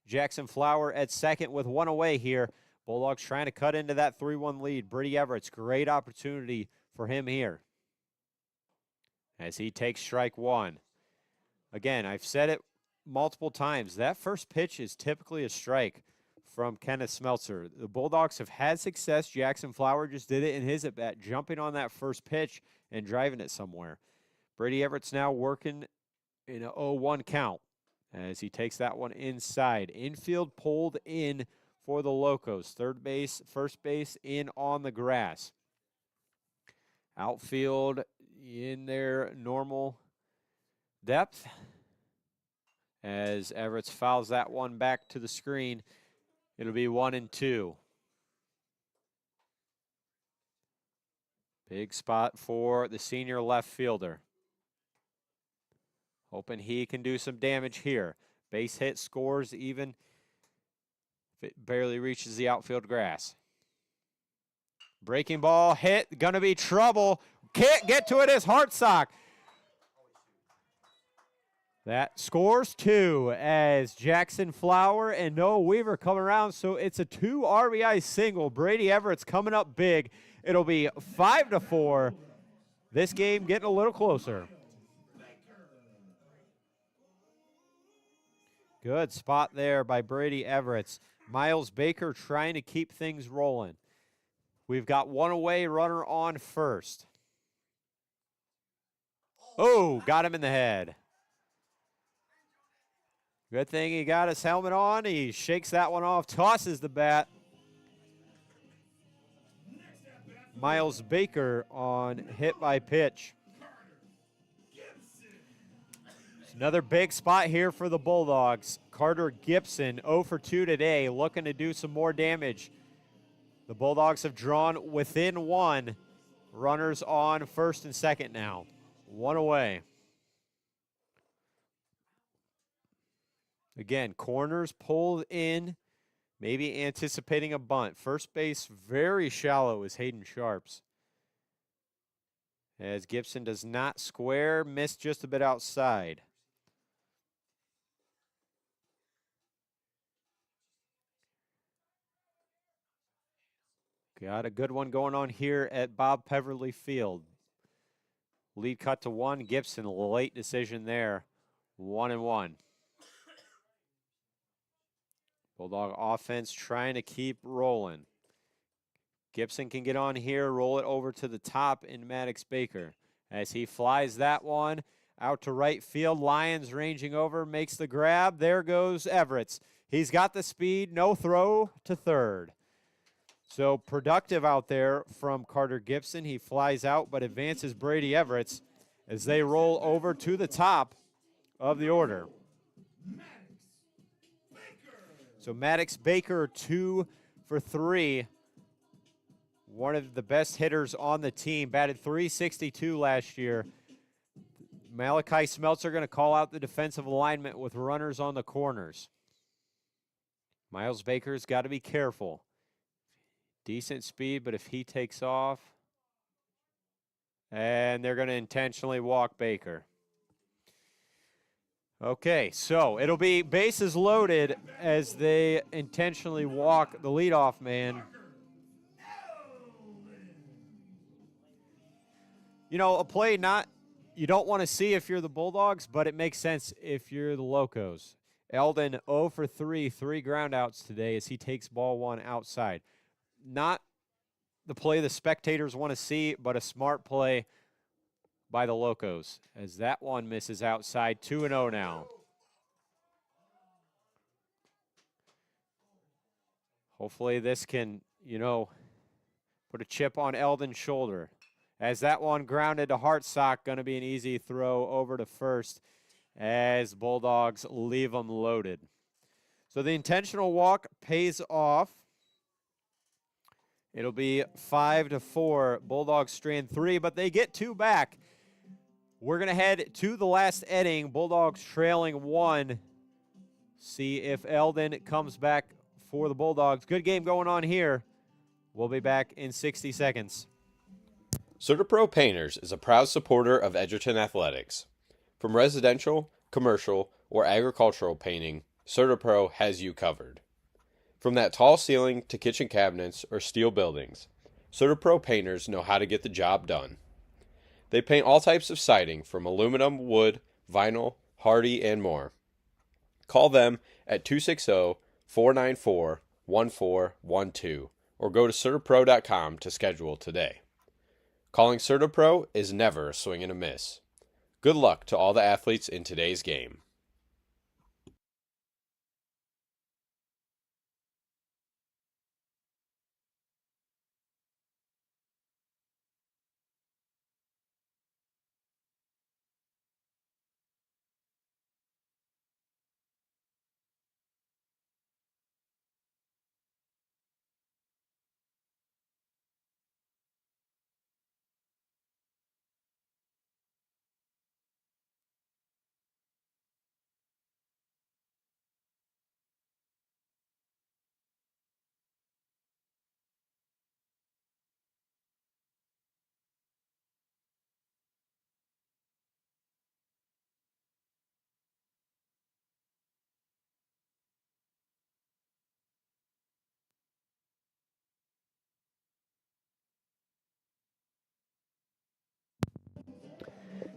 Jackson Flower at second with 1 away here. Bulldogs trying to cut into that 3-1 lead. Brady Everett's great opportunity for him here as he takes strike 1. Again, I've said it multiple times. That first pitch is typically a strike from Kenneth Smeltzer. The Bulldogs have had success. Jackson Flower just did it in his at-bat, jumping on that first pitch and driving it somewhere. Brady Everett's now working in a 0-1 count as he takes that one inside. Infield pulled in for the Locos. Third base, first base in on the grass. Outfield in their normal depth as Everett fouls that one back to the screen. It'll be 1-2. Big spot for the senior left fielder. Hoping he can do some damage here. Base hit, scores even if it barely reaches the outfield grass. Breaking ball hit, gonna be trouble. Can't get to it as Hartsock. That scores 2 as Jackson Flower and Noah Weaver come around. So it's a 2 RBI single. Brady Everett's coming up big. It'll be 5-4. This game getting a little closer. Good spot there by Brady Everett. Miles Baker trying to keep things rolling. We've got 1 away, runner on first. Oh, got him in the head. Good thing he got his helmet on. He shakes that one off, tosses the bat. Miles Baker on hit by pitch. Another big spot here for the Bulldogs. Carter Gibson, 0 for 2 today, looking to do some more damage. The Bulldogs have drawn within one. Runners on first and second now. One away. Again, corners pulled in, maybe anticipating a bunt. First base very shallow is Hayden Sharps. As Gibson does not square, missed just a bit outside. Got a good one going on here at Bob Peverly Field. Lead cut to one. Gibson, late decision there. 1-1. Bulldog offense trying to keep rolling. Gibson can get on here, roll it over to the top in Maddox Baker. As he flies that one out to right field. Lyons ranging over, makes the grab. There goes Everett. He's got the speed, no throw to third. So productive out there from Carter Gibson. He flies out but advances Brady Everett as they roll over to the top of the order. So Maddox Baker 2 for 3. One of the best hitters on the team. Batted .362 last year. Malachi Smeltzer going to call out the defensive alignment with runners on the corners. Miles Baker's got to be careful. Decent speed, but if he takes off, and they're going to intentionally walk Baker. Okay, so it'll be bases loaded as they intentionally walk the leadoff man. You know, a play you don't want to see if you're the Bulldogs, but it makes sense if you're the Locos. Eldon 0 for 3, 3 groundouts today as he takes ball one outside. Not the play the spectators want to see, but a smart play by the Locos as that one misses outside. 2-0 now. Hopefully this can, put a chip on Eldon's shoulder. As that one grounded to Hartsock, going to be an easy throw over to first as Bulldogs leave them loaded. So the intentional walk pays off. It'll be 5-4. Bulldogs strand 3, but they get 2 back. We're going to head to the last inning. Bulldogs trailing 1. See if Eldon comes back for the Bulldogs. Good game going on here. We'll be back in 60 seconds. CertaPro Painters is a proud supporter of Edgerton Athletics. From residential, commercial, or agricultural painting, CertaPro has you covered. From that tall ceiling to kitchen cabinets or steel buildings, CertaPro Painters know how to get the job done. They paint all types of siding from aluminum, wood, vinyl, hardy, and more. Call them at 260-494-1412 or go to CertaPro.com to schedule today. Calling CertaPro is never a swing and a miss. Good luck to all the athletes in today's game.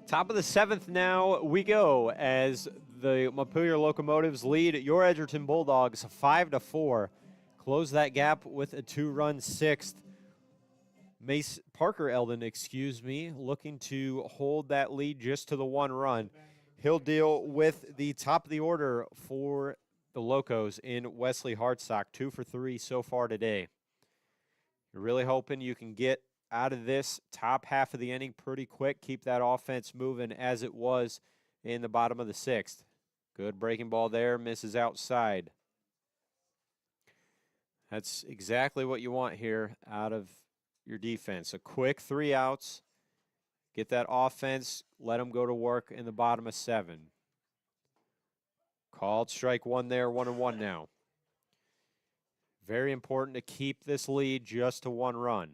Top of the 7th now we go as the Montpeiler Locomotives lead your Edgerton Bulldogs 5-4. Close that gap with a 2-run 6th. Parker Eldon, looking to hold that lead just to the 1 run. He'll deal with the top of the order for the Locos in Wesley Hartsock, 2 for 3 so far today. You're really hoping you can get out of this top half of the inning pretty quick. Keep that offense moving as it was in the bottom of the 6th. Good breaking ball there, misses outside. That's exactly what you want here out of your defense. A quick 3 outs. Get that offense, let them go to work in the bottom of 7. Called strike 1 there, 1-1 now. Very important to keep this lead just to 1 run.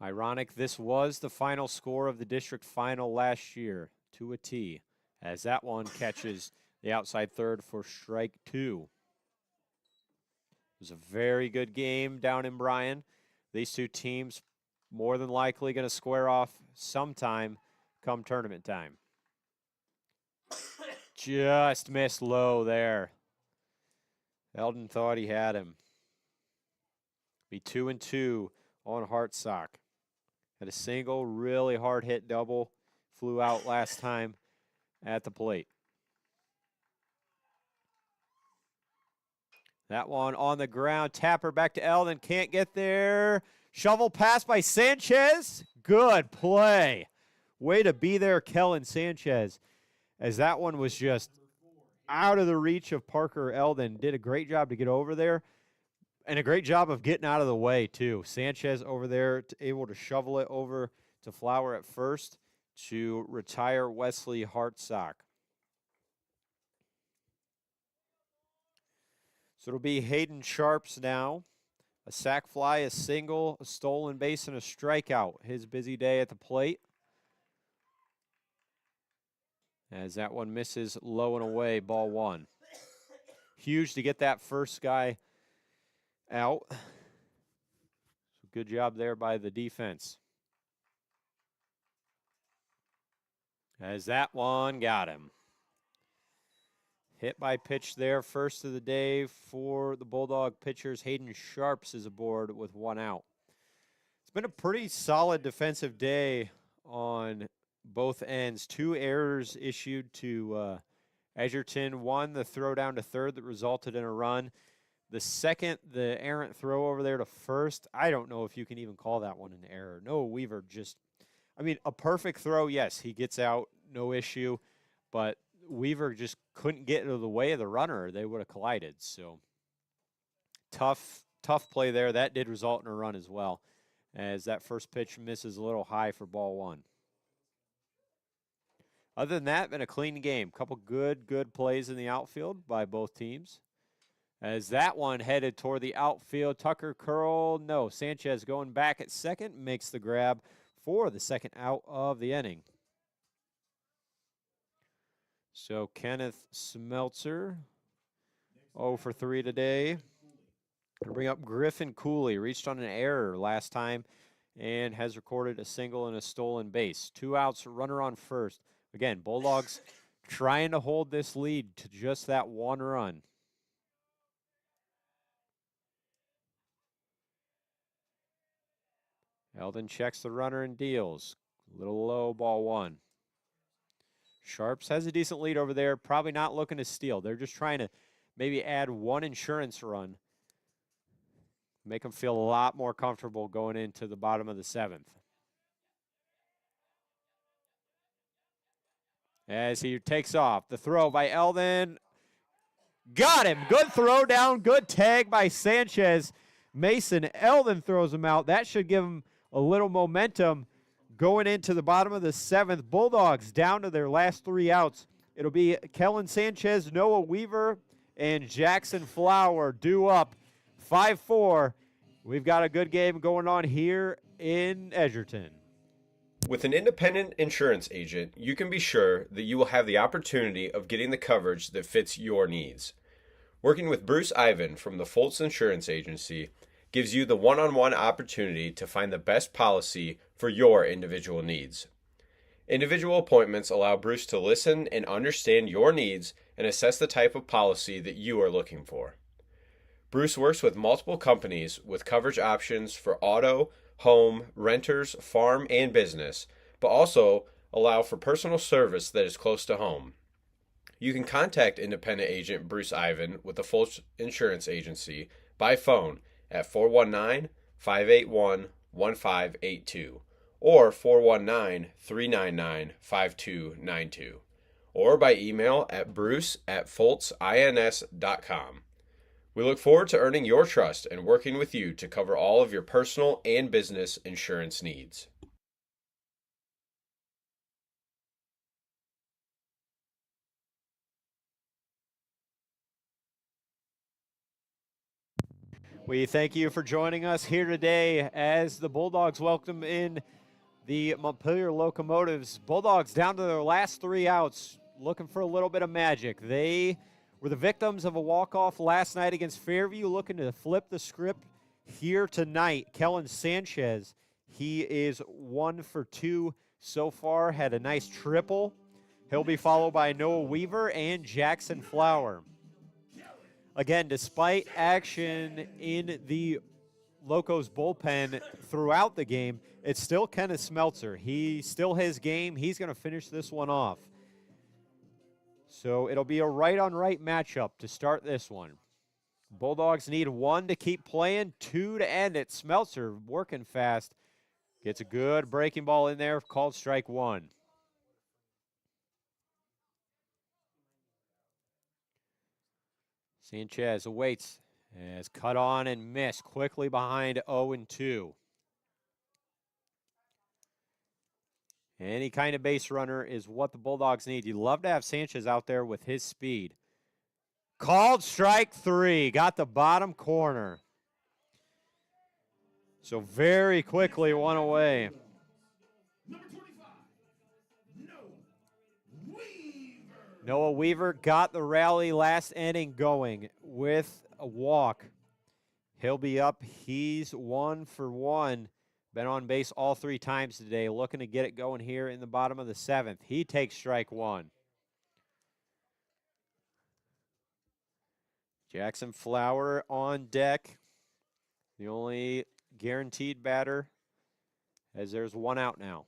Ironic, this was the final score of the district final last year, to a T, as that one catches the outside third for strike 2. It was a very good game down in Bryan. These two teams more than likely going to square off sometime come tournament time. Just missed low there. Eldon thought he had him. Be 2-2 on Hartsock. Had a single, really hard hit double. Flew out last time at the plate. That one on the ground. Tapper back to Eldon. Can't get there. Shovel pass by Sanchez. Good play. Way to be there, Kellen Sanchez. As that one was just out of the reach of Parker Eldon. Did a great job to get over there. And a great job of getting out of the way, too. Sanchez over there able to shovel it over to Flower at first to retire Wesley Hartsock. So it'll be Hayden Sharps now. A sac fly, a single, a stolen base, and a strikeout. His busy day at the plate. As that one misses low and away, ball 1. Huge to get that first guy out. So good job there by the defense. As that one got him. Hit by pitch there, first of the day for the Bulldog pitchers. Hayden Sharps is aboard with 1 out. It's been a pretty solid defensive day on both ends. 2 errors issued to Edgerton. 1, the throw down to third that resulted in a run. The second, the errant throw over there to first. I don't know if you can even call that one an error. Noah Weaver a perfect throw, yes, he gets out, no issue. But Weaver just couldn't get into the way of the runner, or they would have collided. So tough play there. That did result in a run as well, as that first pitch misses a little high for ball 1. Other than that, been a clean game. Couple good plays in the outfield by both teams. As that one headed toward the outfield, Tucker curl, no. Sanchez going back at second, makes the grab for the second out of the inning. So Kenneth Smeltzer, 0 for 3 today. Gonna bring up Griffin Cooley, reached on an error last time and has recorded a single and a stolen base. 2 outs, runner on first. Again, Bulldogs trying to hold this lead to just that 1 run. Eldon checks the runner and deals. A little low, ball 1. Sharps has a decent lead over there. Probably not looking to steal. They're just trying to maybe add 1 insurance run. Make them feel a lot more comfortable going into the bottom of the 7th. As he takes off. The throw by Eldon. Got him. Good throw down. Good tag by Sanchez. Mason Eldon throws him out. That should give him a little momentum going into the bottom of the 7th. Bulldogs down to their last 3 outs. It'll be Kellen Sanchez, Noah Weaver, and Jackson Flower due up 5-4. We've got a good game going on here in Edgerton. With an independent insurance agent, you can be sure that you will have the opportunity of getting the coverage that fits your needs. Working with Bruce Ivan from the Foltz Insurance Agency gives you the one-on-one opportunity to find the best policy for your individual needs. Individual appointments allow Bruce to listen and understand your needs and assess the type of policy that you are looking for. Bruce works with multiple companies with coverage options for auto, home, renters, farm, and business, but also allow for personal service that is close to home. You can contact independent agent Bruce Ivan with the Foltz Insurance Agency by phone at 419-581-1582 or 419-399-5292, or by email at bruce@foltzins.com. We look forward to earning your trust and working with you to cover all of your personal and business insurance needs. We thank you for joining us here today as the Bulldogs welcome in the Montpeiler Locomotives. Bulldogs down to their last 3 outs, looking for a little bit of magic. They were the victims of a walk-off last night against Fairview, looking to flip the script here tonight. Kellen Sanchez, he is 1 for 2 so far, had a nice triple. He'll be followed by Noah Weaver and Jackson Flower. Again, despite action in the Locos bullpen throughout the game, it's still Kenneth Smeltzer. He still has game. He's going to finish this one off. So it'll be a right-on-right matchup to start this one. Bulldogs need 1 to keep playing, 2 to end it. Smeltzer working fast. Gets a good breaking ball in there, called strike 1. Sanchez awaits as cut on and missed quickly behind 0-2. Any kind of base runner is what the Bulldogs need. You'd love to have Sanchez out there with his speed. Called strike 3. Got the bottom corner. So very quickly, 1 away. Number 25, Noah Weaver. Noah Weaver got the rally last inning going with a walk. He'll be up. He's 1 for 1. Been on base all 3 times today, looking to get it going here in the bottom of the 7th. He takes strike 1. Jackson Flower on deck. The only guaranteed batter, as there's 1 out now.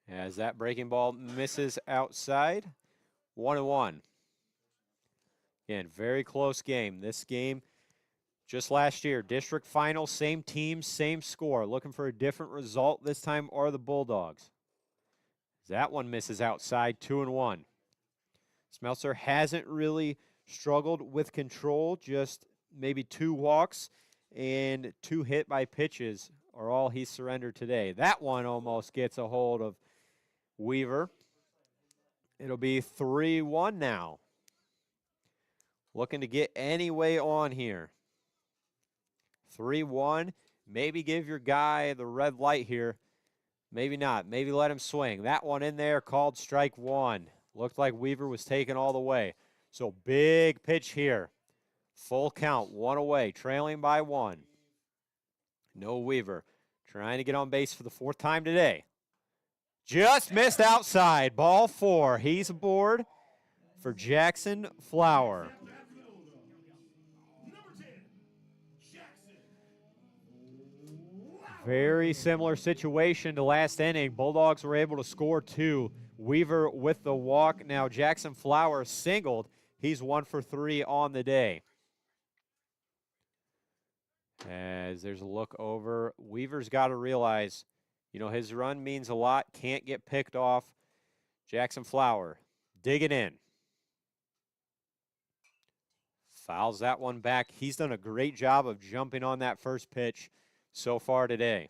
As that breaking ball misses outside, 1-1. Again, very close game. This game, just last year, district final, same team, same score. Looking for a different result this time are the Bulldogs. That one misses outside, 2-1. Smeltzer hasn't really struggled with control, just maybe 2 walks and 2 hit by pitches are all he surrendered today. That one almost gets a hold of Weaver. It'll be 3-1 now. Looking to get any way on here. 3-1. Maybe give your guy the red light here. Maybe not. Maybe let him swing. That one in there called strike 1. Looked like Weaver was taken all the way. So big pitch here. Full count, 1 away, trailing by 1. No Weaver trying to get on base for the 4th time today. Just missed outside. Ball 4. He's aboard for Jackson Flower. Number 10, Jackson. Very similar situation to last inning. Bulldogs were able to score 2. Weaver with the walk. Now Jackson Flower singled. He's 1 for 3 on the day. As there's a look over, Weaver's got to realize, his run means a lot. Can't get picked off. Jackson Flower, dig it in. Fouls that one back. He's done a great job of jumping on that first pitch so far today.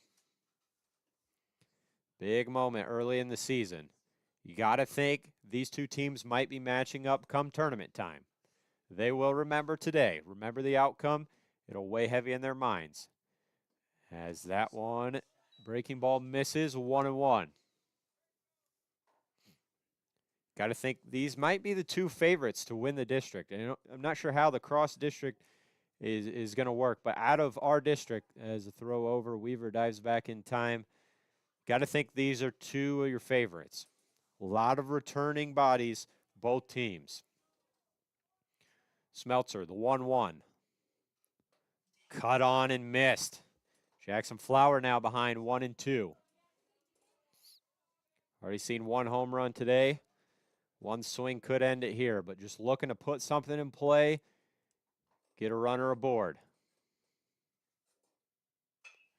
Big moment early in the season. You got to think these 2 teams might be matching up come tournament time. They will remember today. Remember the outcome. It'll weigh heavy in their minds. As that one, breaking ball misses, 1-1. Got to think these might be the 2 favorites to win the district. And I'm not sure how the cross district is going to work, but out of our district, as a throw over, Weaver dives back in time. Got to think these are 2 of your favorites. A lot of returning bodies, both teams. Smeltzer, the 1-1. Cut on and missed. Jackson Flower now behind 1-2. Already seen 1 home run today. 1 swing could end it here, but just looking to put something in play, get a runner aboard.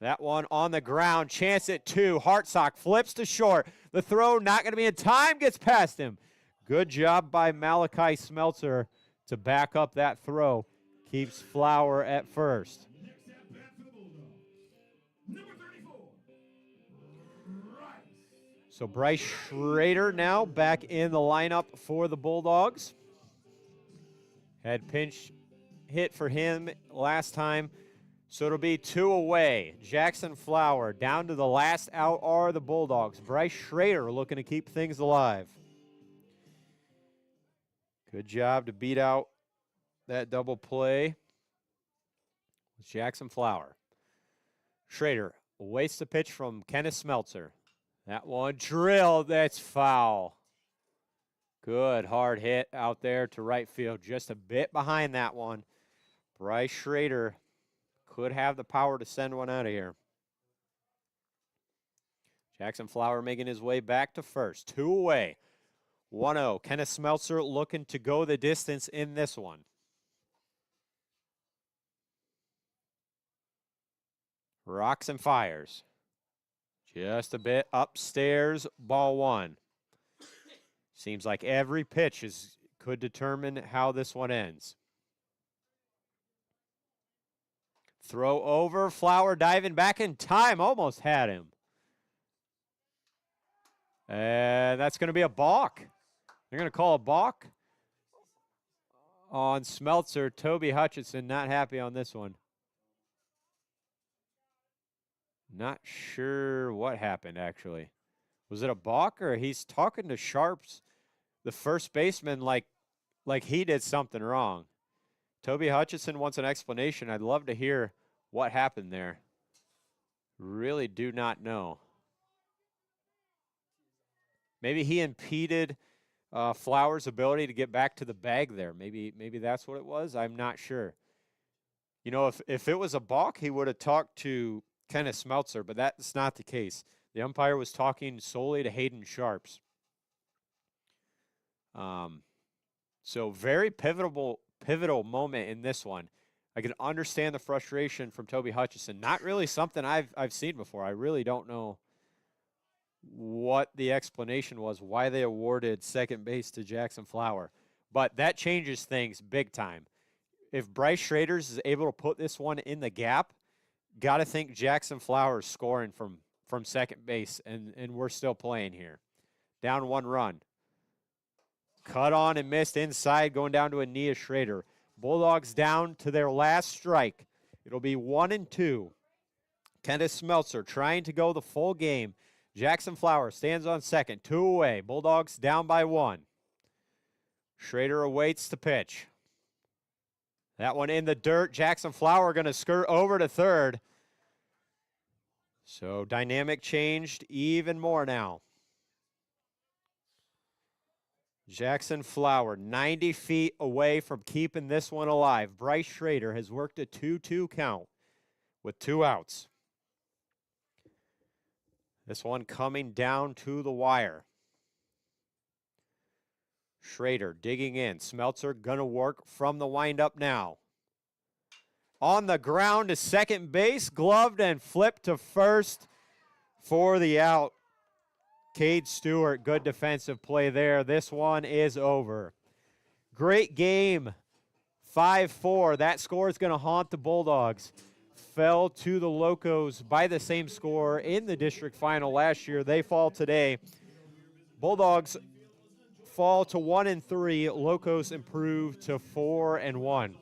That one on the ground. Chance at 2. Hartsock flips to short. The throw not going to be in time. Gets past him. Good job by Malachi Smeltzer to back up that throw. Keeps Flower at first. Next at bat for the Bulldogs, number 34, Rice. So Bryce Schrader now back in the lineup for the Bulldogs. Had pinch hit for him last time. So it'll be 2 away. Jackson Flower down to the last out are the Bulldogs. Bryce Schrader looking to keep things alive. Good job to beat out that double play with Jackson Flower. Schrader wastes the pitch from Kenneth Smeltzer. That one drilled, that's foul. Good hard hit out there to right field. Just a bit behind that one. Bryce Schrader could have the power to send one out of here. Jackson Flower making his way back to first. 2 away. 1-0. Kenneth Smeltzer looking to go the distance in this one. Rocks and fires. Just a bit upstairs, ball 1. Seems like every pitch could determine how this one ends. Throw over, Flower diving back in time, almost had him. And that's going to be a balk. They're going to call a balk on Smeltzer. Toby Hutchinson not happy on this one. Not sure what happened, actually. Was it a balk, or he's talking to Sharps, the first baseman, like he did something wrong? Toby Hutchinson wants an explanation. I'd love to hear what happened there. Really do not know. Maybe he impeded Flower's ability to get back to the bag there. Maybe that's what it was. I'm not sure. You know, if it was a balk, he would have talked to Kenneth Smeltzer, but that's not the case. The umpire was talking solely to Hayden Sharps. So very pivotal moment in this one. I can understand the frustration from Toby Hutchinson. Not really something I've seen before. I really don't know what the explanation was, why they awarded second base to Jackson Flower. But that changes things big time. If Bryce Schrader is able to put this one in the gap, got to think Jackson Flower's scoring from second base, and we're still playing here. Down 1 run. Cut on and missed inside, going down to Aeneas Schrader. Bulldogs down to their last strike. It'll be 1-2. Kenneth Smeltzer trying to go the full game. Jackson Flower stands on second. 2 away. Bulldogs down by 1. Schrader awaits the pitch. That one in the dirt. Jackson Flower going to skirt over to third. So dynamic changed even more now. Jackson Flower 90 feet away from keeping this one alive. Bryce Schrader has worked a 2-2 count with 2 outs. This one coming down to the wire. Schrader digging in. Smeltzer going to work from the windup now. On the ground to second base, gloved and flipped to first for the out. Cade Stewart, good defensive play there. This one is over. Great game. 5-4. That score is going to haunt the Bulldogs. Fell to the Locos by the same score in the district final last year. They fall today. Bulldogs fall to 1-3. Locos improve to 4-1.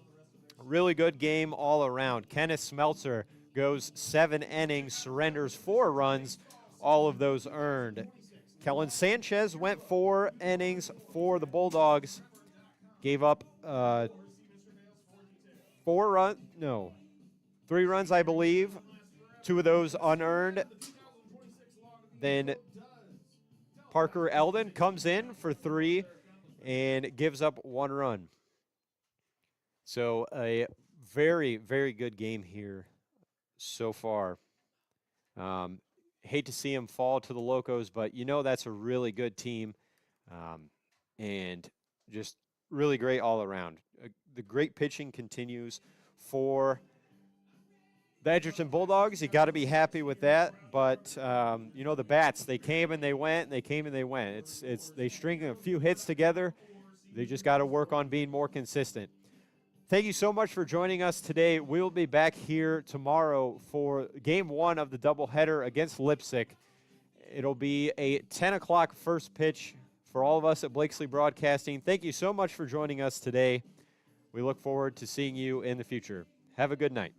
Really good game all around. Kenneth Smeltzer goes 7 innings, surrenders 4 runs, all of those earned. Kellen Sanchez went 4 innings for the Bulldogs. Gave up 3 runs, I believe. 2 of those unearned. Then Parker Eldon comes in for 3 and gives up 1 run. So a very, very good game here so far. Hate to see him fall to the Locos, but you know that's a really good team, and just really great all around. The great pitching continues for The Edgerton Bulldogs, you got to be happy with that. But you know, the bats, they came and they went, and they came and they went. They string a few hits together. They just got to work on being more consistent. Thank you so much for joining us today. We'll be back here tomorrow for Game 1 of the doubleheader against Leipzig. It'll be a 10 o'clock first pitch for all of us at Blakesley Broadcasting. Thank you so much for joining us today. We look forward to seeing you in the future. Have a good night.